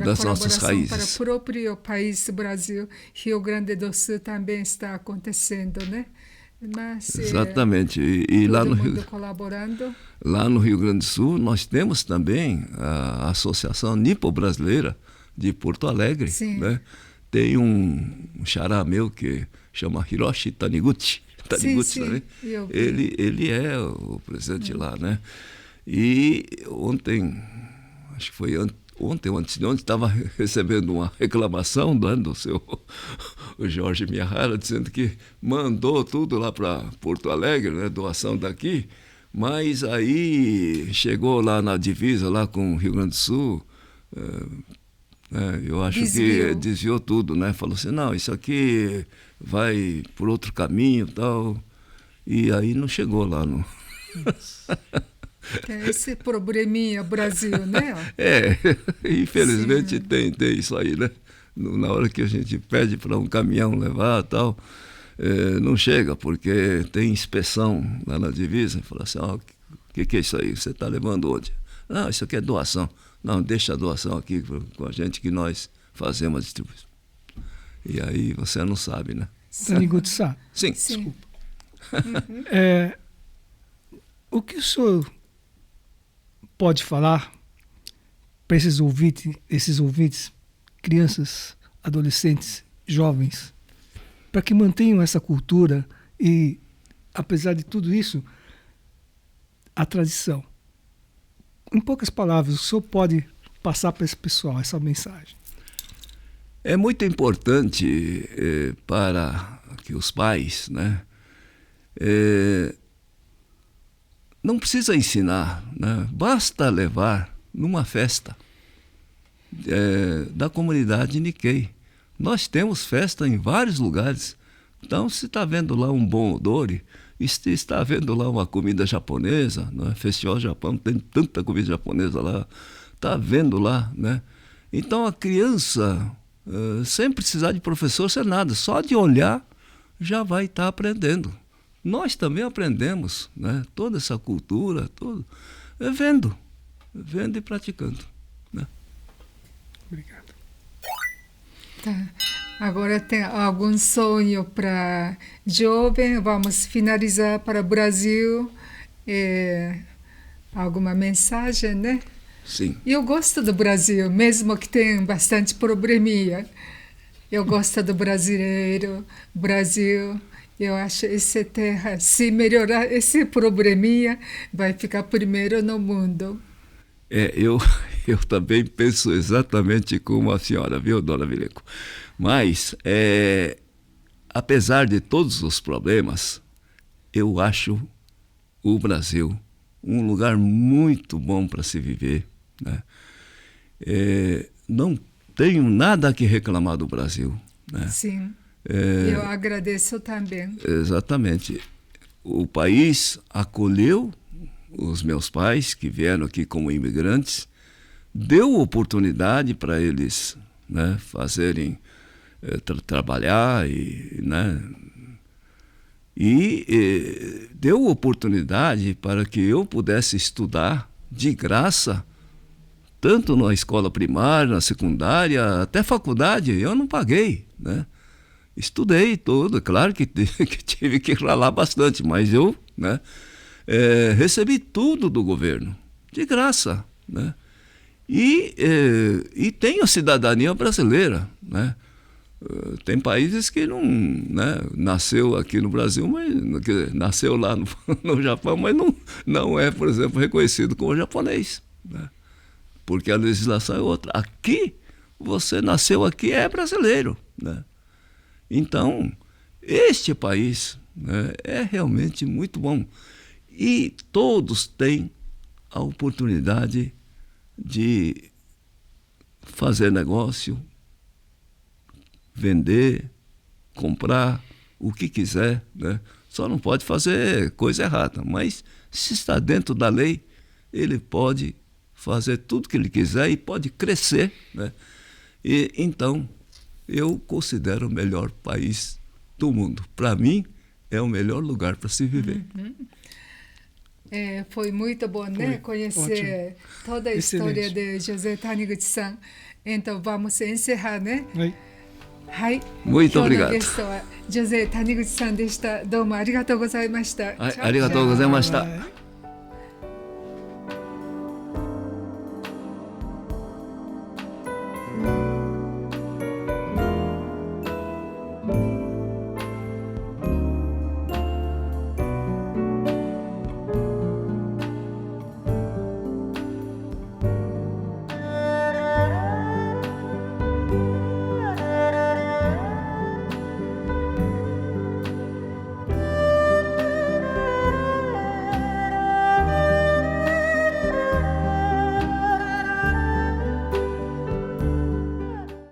das nossas raízes. Para o próprio país Brasil, Rio Grande do Sul também está acontecendo, né? Mas, exatamente. E todo lá no mundo colaborando. Lá no Rio Grande do Sul, nós temos também a Associação Nipo-Brasileira de Porto Alegre. Sim. Né? Tem um xará meu que chama Hiroshi Taniguchi. Sim, né? Ele é o presidente lá, né? E ontem, acho que foi ontem ou antes de ontem, estava recebendo uma reclamação do seu o Jorge Miyahara, dizendo que mandou tudo lá para Porto Alegre, né? Doação daqui. Mas aí chegou lá na divisa, lá com o Rio Grande do Sul, eu acho que desviou tudo, né? Falou assim, não, isso aqui vai por outro caminho e tal. E aí não chegou lá. No... Esse probleminha Brasil, né? Infelizmente tem isso aí, né? Na hora que a gente pede para um caminhão levar e tal, não chega, porque tem inspeção lá na divisa. Fala assim, o que é isso aí? Você está levando onde? Não, isso aqui é doação. Não, deixa a doação aqui com a gente que nós fazemos a distribuição. E aí você não sabe, né? Taniguchi-san. Sim. Desculpa. O que o senhor pode falar para esses ouvintes, crianças, adolescentes, jovens, para que mantenham essa cultura e, apesar de tudo isso, a tradição? Em poucas palavras, o senhor pode passar para esse pessoal essa mensagem? É muito importante para que os pais, né, não precisa ensinar, né, basta levar numa festa da comunidade Nikkei. Nós temos festa em vários lugares. Então, se está vendo lá um bom odori, se está vendo lá uma comida japonesa, né? Festival Japão, tem tanta comida japonesa lá, está vendo lá, né? Então, a criança, sem precisar de professor, sem nada, só de olhar, já vai estar aprendendo. Nós também aprendemos, né? Toda essa cultura, vendo e praticando. Né? Obrigado. Tá. Agora tem algum sonho para jovem? Vamos finalizar para o Brasil. Alguma mensagem, né? Sim. Eu gosto do Brasil, mesmo que tenha bastante probleminha. Eu gosto do brasileiro, Brasil. Eu acho que essa terra, se melhorar esse probleminha, vai ficar primeiro no mundo. Eu também penso exatamente como a senhora, viu, dona Vileco? Mas, apesar de todos os problemas, eu acho o Brasil um lugar muito bom para se viver. Né? Não tenho nada que reclamar do Brasil. Né? Sim, eu agradeço também. Exatamente. O país acolheu os meus pais, que vieram aqui como imigrantes, deu oportunidade para eles, né, fazerem, trabalhar né, e deu oportunidade para que eu pudesse estudar de graça, tanto na escola primária, na secundária, até faculdade, eu não paguei, né? Estudei tudo, claro que tive que ralar bastante, mas eu, né, recebi tudo do governo, de graça, né? E tenho cidadania brasileira, né? Tem países que não, né, nasceu aqui no Brasil, mas nasceu lá no Japão, mas não é, por exemplo, reconhecido como japonês, né? Porque a legislação é outra. Aqui, você nasceu aqui, é brasileiro, né? Então, este país, né, é realmente muito bom. E todos têm a oportunidade de fazer negócio, vender, comprar o que quiser, né? Só não pode fazer coisa errada, mas se está dentro da lei, ele pode fazer tudo que ele quiser e pode crescer, né? E então, eu considero o melhor país do mundo. Para mim, é o melhor lugar para se viver. foi muito bom, né? Conhecer toda a história de José Taniguchi-san. Então, vamos encerrar, né? はい。 Muito 今日の obrigado. ゲストはジョゼ谷口さんでした。どうもありがとうございました。はい、ありがとうございました。